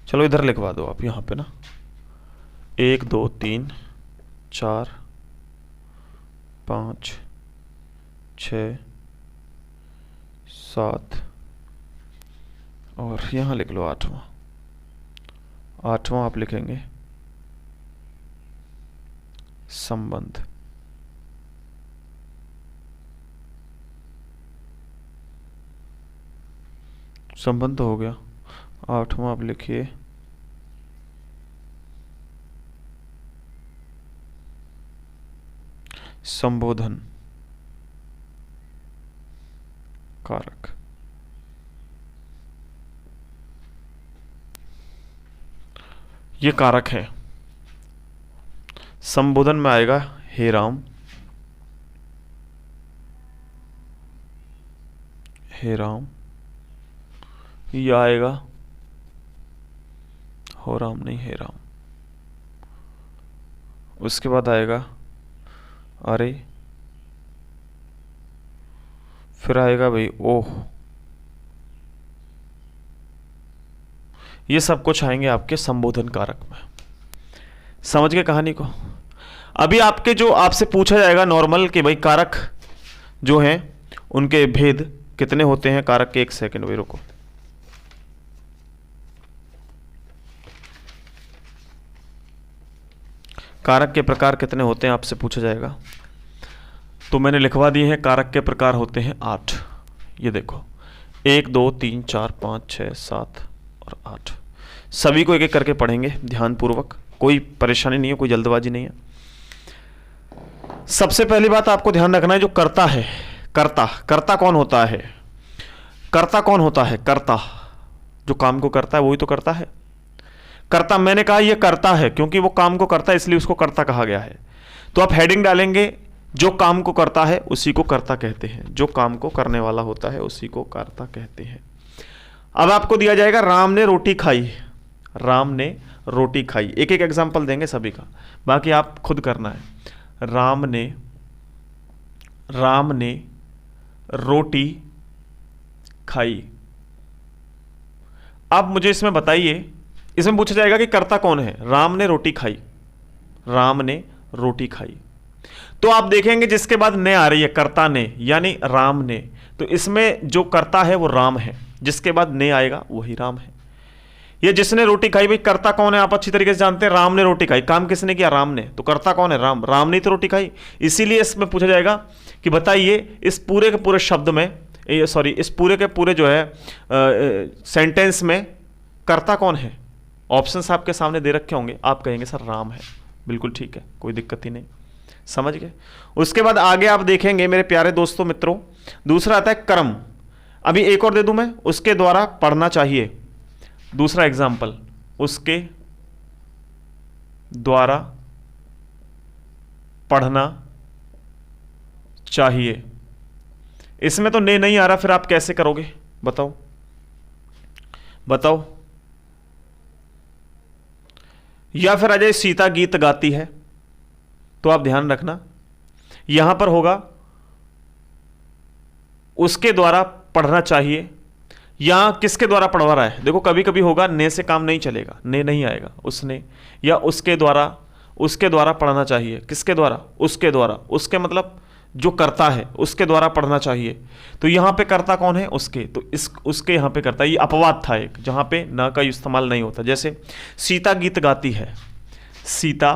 चलो इधर लिखवा दो आप, यहाँ पे ना 1 2 3 4 5 6 7 और यहाँ लिख लो 8वां। 8वां आप लिखेंगे संबंध। संबंध तो हो गया। 8वां आप लिखिए संबोधन कारक। ये कारक है। संबोधन में आएगा हे राम, हे राम। ये आएगा हो राम नहीं, हे राम। उसके बाद आएगा अरे, फिर आएगा भाई ओह। ये सब कुछ आएंगे आपके संबोधन कारक में। समझ गए कहानी को? अभी आपके जो आपसे पूछा जाएगा नॉर्मल कि भाई कारक जो हैं उनके भेद कितने होते हैं कारक के। 1 सेकंड भाई रुको। कारक के प्रकार कितने होते हैं आपसे पूछा जाएगा, तो मैंने लिखवा दिए हैं। कारक के प्रकार होते हैं 8। ये देखो 1 2 3 4 5 6 7 और 8। सभी को एक एक करके पढ़ेंगे ध्यानपूर्वक, कोई परेशानी नहीं है, कोई जल्दबाजी नहीं है। सबसे पहली बात आपको ध्यान रखना है जो कर्ता है। कर्ता, कर्ता कौन होता है? कर्ता कौन होता है? कर्ता जो काम को करता है वही तो कर्ता है। कर्ता, मैंने कहा ये कर्ता है क्योंकि वो काम को करता है इसलिए उसको कर्ता कहा गया है। तो आप हेडिंग डालेंगे जो काम को करता है उसी को कर्ता कहते हैं। जो काम को करने वाला होता है उसी को कर्ता कहते हैं। अब आपको दिया जाएगा राम ने रोटी खाई। राम ने रोटी खाई। एक एक एग्जाम्पल देंगे सभी का, बाकी आप खुद करना है। राम ने रोटी खाई। अब मुझे इसमें बताइए, इसमें पूछा जाएगा कि कर्ता कौन है। राम ने रोटी खाई। राम ने रोटी खाई। तो आप देखेंगे जिसके बाद ने आ रही है कर्ता ने यानी राम ने, तो इसमें जो कर्ता है वो राम है, जिसके बाद ने आएगा वही राम है। ये जिसने रोटी खाई, भाई कर्ता कौन है आप अच्छी तरीके से जानते हैं। राम ने रोटी खाई, काम किसने किया? राम ने। तो कर्ता कौन है? राम। राम ने तो रोटी खाई, इसीलिए इसमें पूछा जाएगा कि बताइए इस पूरे के पूरे शब्द में, सॉरी इस पूरे के पूरे जो है सेंटेंस में कर्ता कौन है। ऑप्शंस आपके सामने दे रखे होंगे, आप कहेंगे सर राम है। बिल्कुल ठीक है, कोई दिक्कत ही नहीं। समझ गए? उसके बाद आगे आप देखेंगे मेरे प्यारे दोस्तों मित्रों, दूसरा आता है कर्म। अभी एक और दे दूं मैं, उसके द्वारा पढ़ना चाहिए। दूसरा एग्जाम्पल, उसके द्वारा पढ़ना चाहिए। इसमें तो ने नहीं आ रहा, फिर आप कैसे करोगे बताओ बताओ। या फिर आ जाए सीता गीत गाती है, तो आप ध्यान रखना यहां पर होगा उसके द्वारा पढ़ना चाहिए। या किसके द्वारा पढ़वा रहा है? देखो कभी कभी होगा ने से काम नहीं चलेगा, ने नहीं आएगा, उसने या उसके द्वारा पढ़ना चाहिए। किसके द्वारा? उसके द्वारा। उसके मतलब जो करता है उसके द्वारा पढ़ना चाहिए। तो यहां पे कर्ता कौन है? उसके। तो इस उसके यहां पे करता है। ये अपवाद था एक जहां पे न का इस्तेमाल नहीं होता। जैसे सीता गीत गाती है। सीता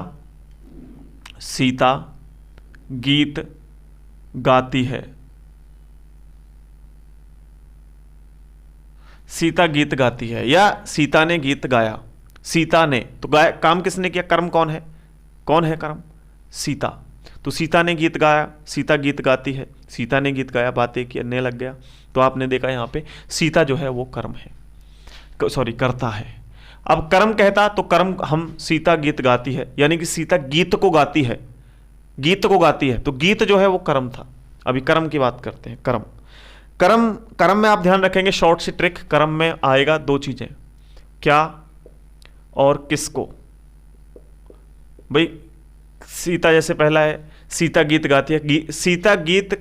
गीत गाती है। सीता गीत गाती है या सीता ने गीत गाया। सीता ने तो गाया, काम किसने किया? कर्म कौन है? कौन है कर्म? सीता। तो सीता ने गीत गाया, सीता गीत गाती है, सीता ने गीत गाया, बातें की, ने लग गया। तो आपने देखा यहाँ पे सीता जो है वो कर्म है, सॉरी कर्ता है। अब कर्म कहता तो कर्म हम सीता गीत गाती है यानी कि सीता गीत को गाती है। गीत को गाती है तो गीत जो है वो कर्म था। अभी कर्म की बात करते हैं। कर्म कर्म में आप ध्यान रखेंगे शॉर्ट सी ट्रिक। कर्म में आएगा दो चीजें, क्या और किसको। भाई सीता जैसे पहला है, सीता गीत गाती है, सीता गीत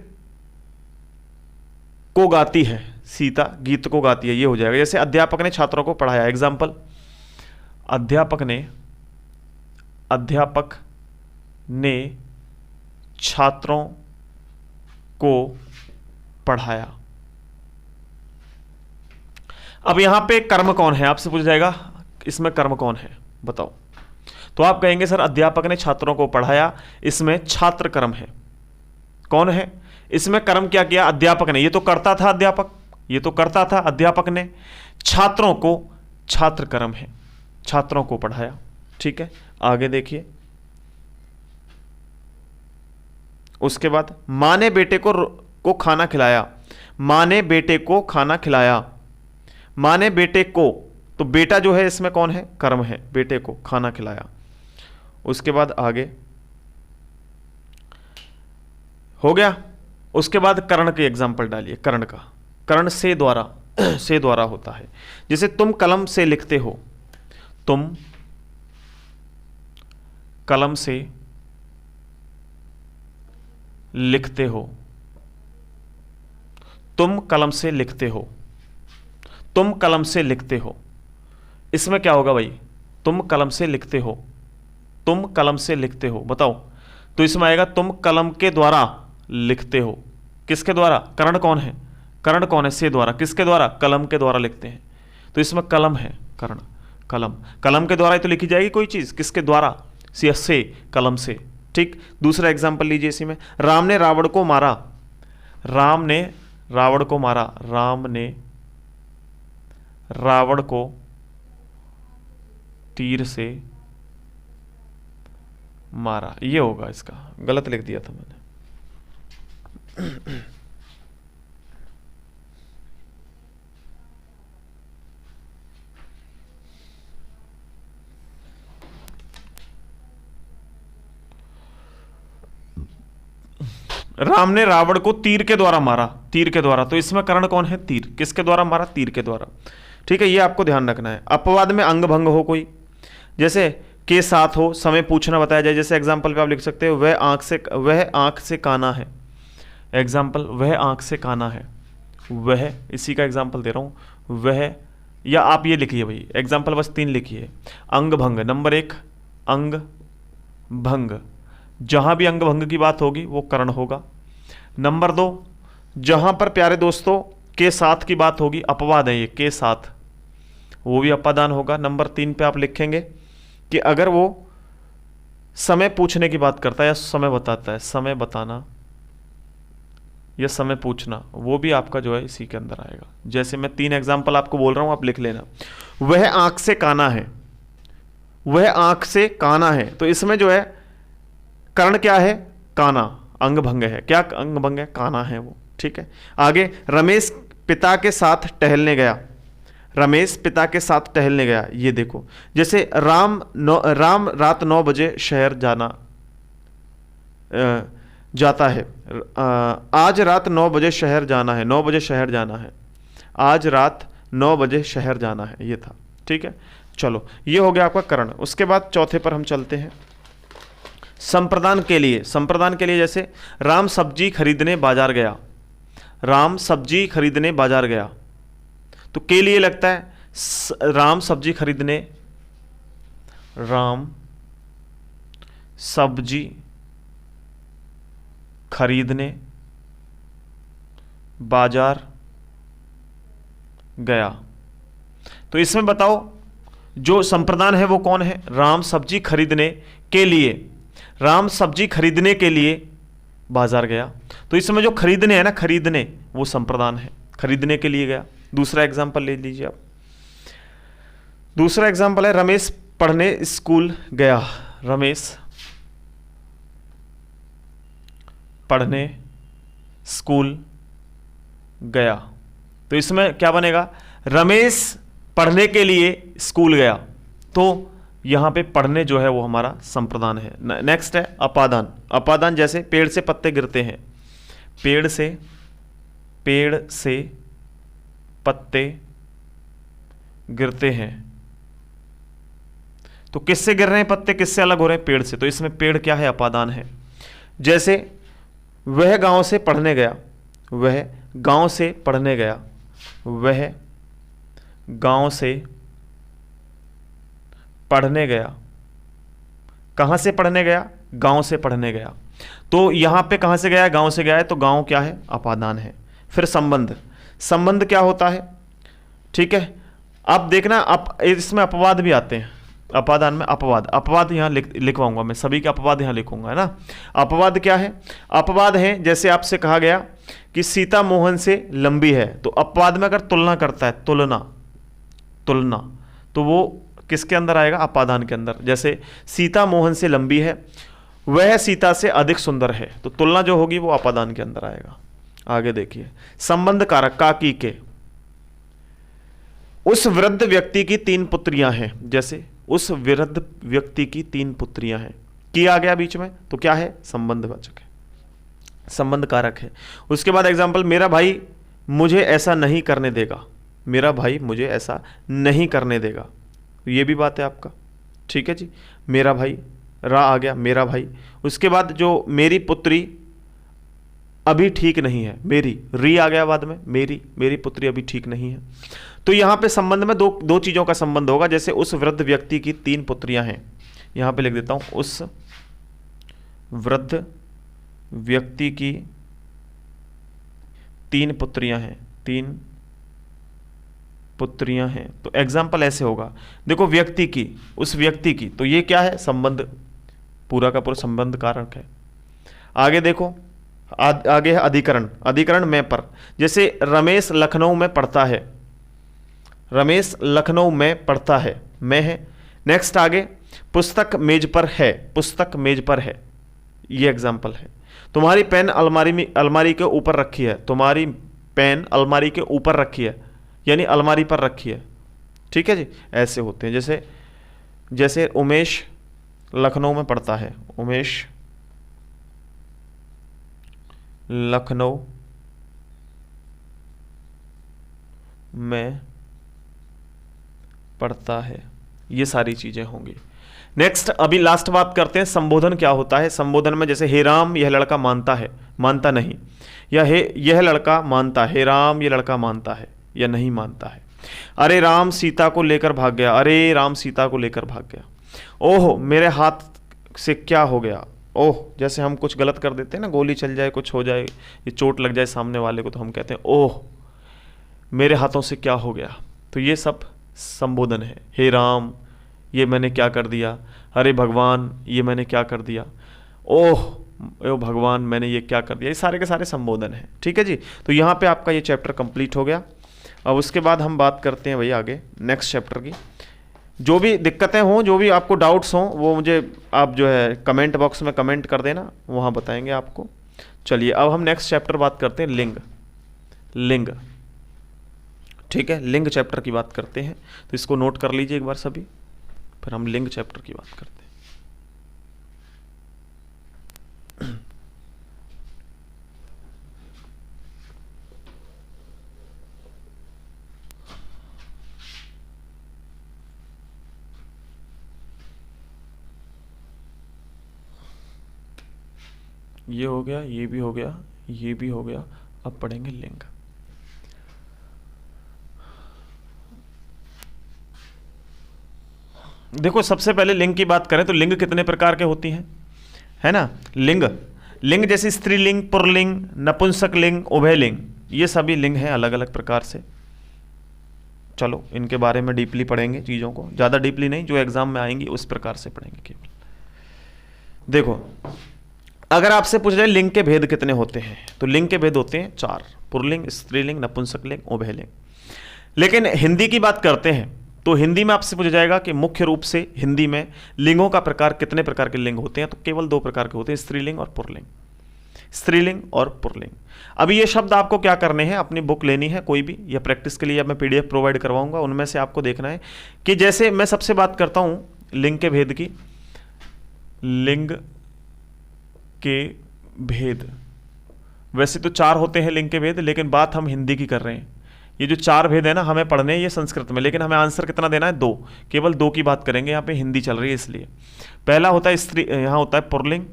को गाती है। सीता गीत को गाती है, ये हो जाएगा। जैसे अध्यापक ने छात्रों को पढ़ाया, एग्जाम्पल, अध्यापक ने छात्रों को पढ़ाया। अब यहां पे कर्म कौन है, आपसे पूछा जाएगा इसमें कर्म कौन है बताओ, तो आप कहेंगे सर अध्यापक ने छात्रों को पढ़ाया, इसमें छात्र कर्म है। कौन है इसमें कर्म, क्या किया अध्यापक ने, ये तो करता था अध्यापक, ये तो करता था अध्यापक ने, छात्रों को छात्र कर्म है, छात्रों को पढ़ाया। ठीक है, आगे देखिए, उसके बाद मां ने बेटे को खाना खिलाया, मां ने बेटे को खाना खिलाया, मां ने बेटे को, तो बेटा जो है इसमें कौन है, कर्म है, बेटे को खाना खिलाया। उसके बाद आगे हो गया। उसके बाद कर्ण के एग्जाम्पल डालिए, कर्ण का, कर्ण से द्वारा से द्वारा होता है। जैसे तुम कलम से लिखते हो, तुम कलम से लिखते हो, तुम कलम से लिखते हो, तुम कलम से लिखते हो, इसमें क्या होगा भाई, तुम कलम से लिखते हो, तुम कलम से लिखते हो, बताओ, तो इसमें आएगा तुम कलम के द्वारा लिखते हो, किसके द्वारा, कर्ण कौन है, कर्ण कौन है, से द्वारा, किसके द्वारा, कलम के द्वारा लिखते हैं, तो इसमें कलम है, कर्ण, कलम, कलम के द्वारा ही तो लिखी जाएगी कोई चीज, किसके द्वारा, से, कलम से। ठीक, दूसरा एग्जाम्पल लीजिए इसी में, राम ने रावण को मारा, राम ने रावण को मारा, राम ने रावण को तीर से मारा, ये होगा, इसका गलत लिख दिया था मैंने। राम ने रावण को तीर के द्वारा मारा, तीर के द्वारा, तो इसमें कर्ण कौन है, तीर, किसके द्वारा मारा, तीर के द्वारा। ठीक है, ये आपको ध्यान रखना है। अपवाद में अंग भंग हो कोई, जैसे के साथ हो, समय पूछना बताया जाए, जैसे एग्जाम्पल पे आप लिख सकते हो वह आंख से काना है, एग्जाम्पल वह आंख से काना है, वह, इसी का एग्जाम्पल दे रहा हूं, वह, या आप ये लिखिए भाई, एग्जाम्पल बस 3 लिखिए। अंग भंग, नंबर 1 अंग भंग, जहां भी अंग भंग की बात होगी वो कर्ण होगा। नंबर 2, जहां पर प्यारे दोस्तों के साथ की बात होगी, अपवाद है ये, के साथ, वो भी अपादान होगा। नंबर 3 पे आप लिखेंगे कि अगर वो समय पूछने की बात करता है या समय बताता है, समय बताना या समय पूछना, वो भी आपका जो है इसी के अंदर आएगा। जैसे मैं 3 एग्जाम्पल आपको बोल रहा हूं, आप लिख लेना। वह आंख से काना है, वह आंख से काना है, तो इसमें जो है कर्ण क्या है, काना, अंग भंग है, क्या अंग भंग है, काना है वो। ठीक है, आगे रमेश पिता के साथ टहलने गया, रमेश पिता के साथ टहलने गया, ये देखो, जैसे राम रात 9 बजे शहर जाता है, आज रात 9 बजे शहर जाना है, 9 बजे शहर जाना है, आज रात 9 बजे शहर जाना है, ये था। ठीक है, चलो ये हो गया आपका कर्ण। उसके बाद चौथे पर हम चलते हैं, संप्रदान के लिए। संप्रदान के लिए जैसे राम सब्जी खरीदने बाजार गया, राम सब्जी खरीदने बाजार गया, तो के लिए लगता है राम सब्जी खरीदने, राम सब्जी खरीदने बाजार गया, तो इसमें बताओ जो संप्रदान है वो कौन है, राम सब्जी खरीदने के लिए, राम सब्जी खरीदने के लिए बाजार गया, तो इसमें जो खरीदने है ना, खरीदने, वो संप्रदान है, खरीदने के लिए गया। दूसरा एग्जांपल ले लीजिए आप, दूसरा एग्जांपल है रमेश पढ़ने स्कूल गया, रमेश पढ़ने स्कूल गया, तो इसमें क्या बनेगा, रमेश पढ़ने के लिए स्कूल गया, तो यहां पे पढ़ने जो है वो हमारा संप्रदान है। नेक्स्ट है अपादान। अपादान जैसे पेड़ से पत्ते गिरते हैं, पेड़ से पत्ते गिरते हैं, तो किससे गिर रहे हैं पत्ते, किससे अलग हो रहे हैं, पेड़ से, तो इसमें पेड़ क्या है, अपादान है। जैसे वह गांव से पढ़ने गया, वह गांव से पढ़ने गया, वह गांव से पढ़ने गया। कहां से पढ़ने गया? गांव से पढ़ने गया। तो यहां पे कहां से गया है? गांव से गया है, तो गांव क्या है? अपादान है। फिर संबंध, संबंध क्या होता है? ठीक है, अब देखना इसमें अपवाद भी आते हैं। अपादान में अपवाद, अपवाद यहां लिखवाऊंगा मैं, सभी के अपवाद यहां लिखूंगा, है ना। अपवाद क्या है? अपवाद है जैसे आपसे कहा गया कि सीता मोहन से लंबी है, तो अपवाद में अगर तुलना करता है, तुलना, तुलना, तो वो किसके अंदर आएगा? अपादान के अंदर। जैसे सीता मोहन से लंबी है, वह सीता से अधिक सुंदर है, तो तुलना जो होगी वो अपादान के अंदर आएगा। आगे देखिए, संबंध कारक काकी के, उस वृद्ध व्यक्ति की 3 पुत्रियां हैं। जैसे उस वृद्ध व्यक्ति की 3 पुत्रियां हैं, की आ गया बीच में, तो क्या है? संबंधवाचक है, संबंध कारक है। उसके बाद एग्जाम्पल, मेरा भाई मुझे ऐसा नहीं करने देगा। मेरा भाई मुझे ऐसा नहीं करने देगा, ये भी बात है आपका। ठीक है जी, मेरा भाई, रा आ गया, मेरा भाई। उसके बाद जो मेरी पुत्री अभी ठीक नहीं है, मेरी, री आ गया बाद में, मेरी पुत्री अभी ठीक नहीं है। तो यहां पे संबंध में दो चीजों का संबंध होगा। जैसे उस वृद्ध व्यक्ति की 3 पुत्रियां हैं, यहां पे लिख देता हूं, उस वृद्ध व्यक्ति की 3 पुत्रियां हैं, 3 पुत्रियां हैं। तो एग्जाम्पल ऐसे होगा, देखो व्यक्ति की, उस व्यक्ति की, तो ये क्या है? संबंध, पूरा का पूरा संबंध कारक है। आगे देखो, आगे है अधिकरण, अधिकरण में पर। जैसे रमेश लखनऊ में पढ़ता है, रमेश लखनऊ में पढ़ता है, में है। नेक्स्ट आगे, पुस्तक मेज पर है, पुस्तक मेज पर है, ये एग्जाम्पल है। तुम्हारी पेन अलमारी के ऊपर रखी है, तुम्हारी पेन अलमारी के ऊपर रखी है, यानी अलमारी पर रखी है। ठीक है जी, ऐसे होते हैं। जैसे उमेश लखनऊ में पढ़ता है, उमेश लखनऊ में पढ़ता है, ये सारी चीजें होंगी। नेक्स्ट, अभी लास्ट बात करते हैं, संबोधन क्या होता है। संबोधन में जैसे हे राम, यह लड़का मानता है, मानता नहीं, या यह लड़का मानता है, हे राम, यह लड़का मानता है या नहीं मानता है। अरे राम सीता को लेकर भाग गया, अरे राम सीता को लेकर भाग गया। ओह मेरे हाथ से क्या हो गया, ओह, जैसे हम कुछ गलत कर देते हैं ना, गोली चल जाए, कुछ हो जाए, ये चोट लग जाए सामने वाले को, तो हम कहते हैं ओह मेरे हाथों से क्या हो गया। तो ये सब संबोधन है। हे राम, ये मैंने क्या कर दिया, अरे भगवान, ये मैंने क्या कर दिया, ओह ओ भगवान, मैंने ये क्या कर दिया, ये सारे के सारे संबोधन हैं। ठीक है जी, तो यहाँ पे आपका ये चैप्टर कंप्लीट हो गया। अब उसके बाद हम बात करते हैं भाई आगे नेक्स्ट चैप्टर की। जो भी दिक्कतें हों, जो भी आपको डाउट्स हों, वो मुझे आप जो है कमेंट बॉक्स में कमेंट कर देना, वहाँ बताएंगे आपको। चलिए अब हम नेक्स्ट चैप्टर बात करते हैं, लिंग। लिंग, ठीक है, लिंग चैप्टर की बात करते हैं, तो इसको नोट कर लीजिए एक बार सभी, फिर हम लिंग चैप्टर की बात करते हैं। ये हो गया, ये भी हो गया, ये भी हो गया। अब पढ़ेंगे लिंग। देखो सबसे पहले लिंग की बात करें तो लिंग कितने प्रकार के होती हैं, है ना। लिंग, लिंग जैसे स्त्रीलिंग, पुरलिंग, नपुंसक लिंग, उभयलिंग, ये सभी लिंग हैं अलग अलग प्रकार से। चलो इनके बारे में डीपली पढ़ेंगे, चीज़ों को ज़्यादा डीपली नहीं, जो एग्जाम में आएंगी उस प्रकार से पढ़ेंगे केवल। देखो अगर आपसे पूछ रहे लिंग के भेद कितने होते हैं, तो लिंग के भेद होते हैं 4, पुरलिंग, स्त्रीलिंग, नपुंसक लिंग, उभयलिंग। लेकिन हिंदी की बात करते हैं तो हिंदी में आपसे पूछा जाएगा कि मुख्य रूप से हिंदी में लिंगों का प्रकार, कितने प्रकार के लिंग होते हैं, तो केवल 2 प्रकार के होते हैं, स्त्रीलिंग और पुरलिंग। स्त्रीलिंग और पुरलिंग। अभी ये शब्द आपको क्या करने हैं, अपनी बुक लेनी है कोई भी, या प्रैक्टिस के लिए अब मैं PDF प्रोवाइड करवाऊंगा, उनमें से आपको देखना है कि जैसे मैं सबसे बात करता हूं लिंग के भेद की। लिंग के भेद वैसे तो 4 होते हैं लिंग के भेद, लेकिन बात हम हिंदी की कर रहे हैं। ये जो 4 भेद है ना, हमें पढ़ने हैं ये संस्कृत में, लेकिन हमें आंसर कितना देना है, 2, केवल 2 की बात करेंगे, यहाँ पे हिंदी चल रही है इसलिए। पहला होता है स्त्री, यहाँ होता है पुरलिंग,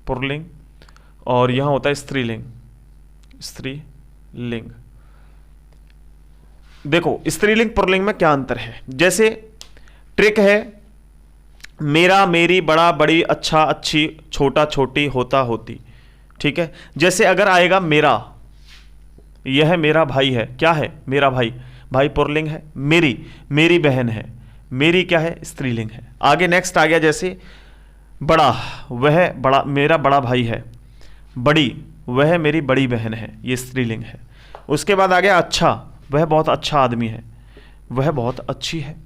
पुरलिंग, और यहाँ होता है स्त्रीलिंग, स्त्रीलिंग। देखो स्त्रीलिंग पुल्लिंग में क्या अंतर है, जैसे ट्रिक है मेरा, मेरी, बड़ा, बड़ी, अच्छा, अच्छी, छोटा, छोटी, होता, होती, ठीक है। जैसे अगर आएगा मेरा, यह मेरा भाई है, क्या है, मेरा भाई, भाई पुल्लिंग है। मेरी, मेरी बहन है, मेरी क्या है, स्त्रीलिंग है। आगे नेक्स्ट आ गया जैसे बड़ा, वह बड़ा, मेरा बड़ा भाई है। बड़ी, वह मेरी बड़ी बहन है, ये स्त्रीलिंग है। उसके बाद आ गया अच्छा, वह बहुत अच्छा आदमी है, वह बहुत अच्छी है,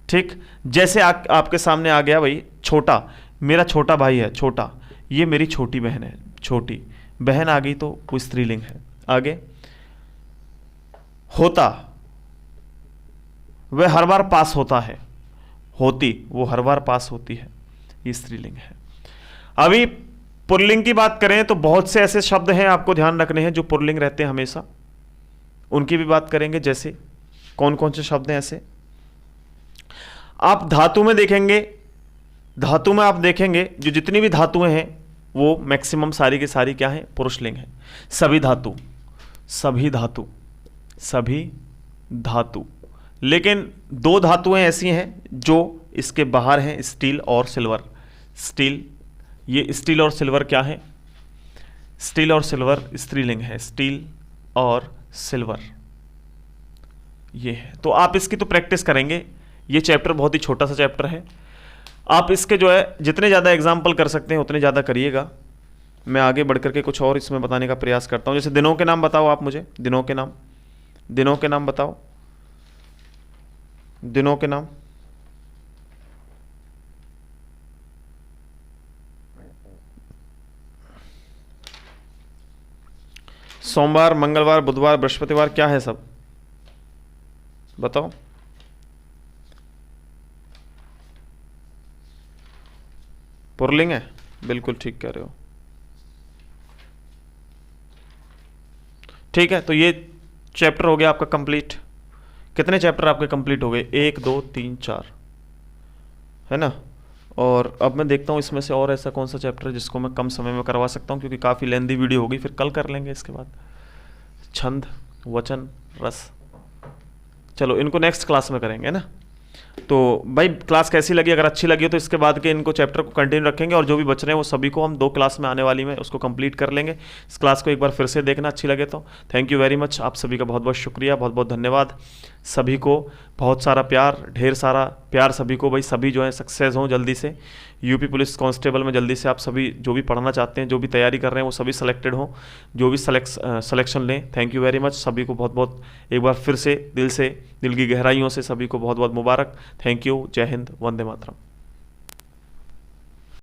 ठीक। जैसे आपके सामने आ गया भाई छोटा, मेरा छोटा भाई है, छोटा, ये मेरी छोटी बहन है, छोटी बहन आ गई तो वो स्त्रीलिंग है। आगे होता, वह हर बार पास होता है, होती, वो हर बार पास होती है, ये स्त्रीलिंग है। अभी पुल्लिंग की बात करें तो बहुत से ऐसे शब्द हैं आपको ध्यान रखने हैं जो पुल्लिंग रहते हैं हमेशा, उनकी भी बात करेंगे। जैसे कौन कौन से शब्द हैं ऐसे, आप धातु में देखेंगे, धातु में आप देखेंगे जो जितनी भी धातुएं हैं वो मैक्सिमम सारी की सारी क्या है, पुरुषलिंग है। सभी धातु, सभी धातु, सभी धातु। लेकिन दो धातुएं ऐसी हैं जो इसके बाहर हैं, स्टील और सिल्वर। स्टील, ये स्टील और सिल्वर क्या है, स्टील और सिल्वर स्त्रीलिंग है, स्टील और सिल्वर ये है। तो आप इसकी तो प्रैक्टिस करेंगे, ये चैप्टर बहुत ही छोटा सा चैप्टर है, आप इसके जो है जितने ज़्यादा एग्जाम्पल कर सकते हैं उतने ज़्यादा करिएगा। मैं आगे बढ़ करके कुछ और इसमें बताने का प्रयास करता हूँ। जैसे दिनों के नाम बताओ आप मुझे, दिनों के नाम, दिनों के नाम बताओ, दिनों के नाम। सोमवार, मंगलवार, बुधवार, बृहस्पतिवार, क्या है सब बताओ। पुल्लिंग है, बिल्कुल ठीक कह रहे हो, ठीक है। तो ये चैप्टर हो गया आपका कंप्लीट। कितने चैप्टर आपके कंप्लीट हो गए, 1 2 3 4, है ना। और अब मैं देखता हूँ इसमें से और ऐसा कौन सा चैप्टर है जिसको मैं कम समय में करवा सकता हूँ, क्योंकि काफ़ी लेंदी वीडियो होगी, फिर कल कर लेंगे इसके बाद। छंद, वचन, रस, चलो इनको नेक्स्ट क्लास में करेंगे ना। तो भाई क्लास कैसी लगी, अगर अच्छी लगी हो तो इसके बाद के इनको चैप्टर को कंटिन्यू रखेंगे, और जो भी बच रहे हैं वो सभी को हम 2 क्लास में आने वाली में उसको कंप्लीट कर लेंगे। इस क्लास को एक बार फिर से देखना अच्छी लगे तो। थैंक यू वेरी मच, आप सभी का बहुत बहुत शुक्रिया, बहुत बहुत धन्यवाद। सभी को बहुत सारा प्यार, ढेर सारा प्यार सभी को भाई। सभी जो है सक्सेस हों जल्दी से, यूपी पुलिस कांस्टेबल में जल्दी से आप सभी जो भी पढ़ना चाहते हैं, जो भी तैयारी कर रहे हैं वो सभी सेलेक्टेड हों, जो भी सिलेक्शन लें। थैंक यू वेरी मच, सभी को बहुत बहुत एक बार फिर से दिल की गहराइयों से सभी को बहुत बहुत मुबारक। थैंक यू, जय हिंद, वंदे मातरम।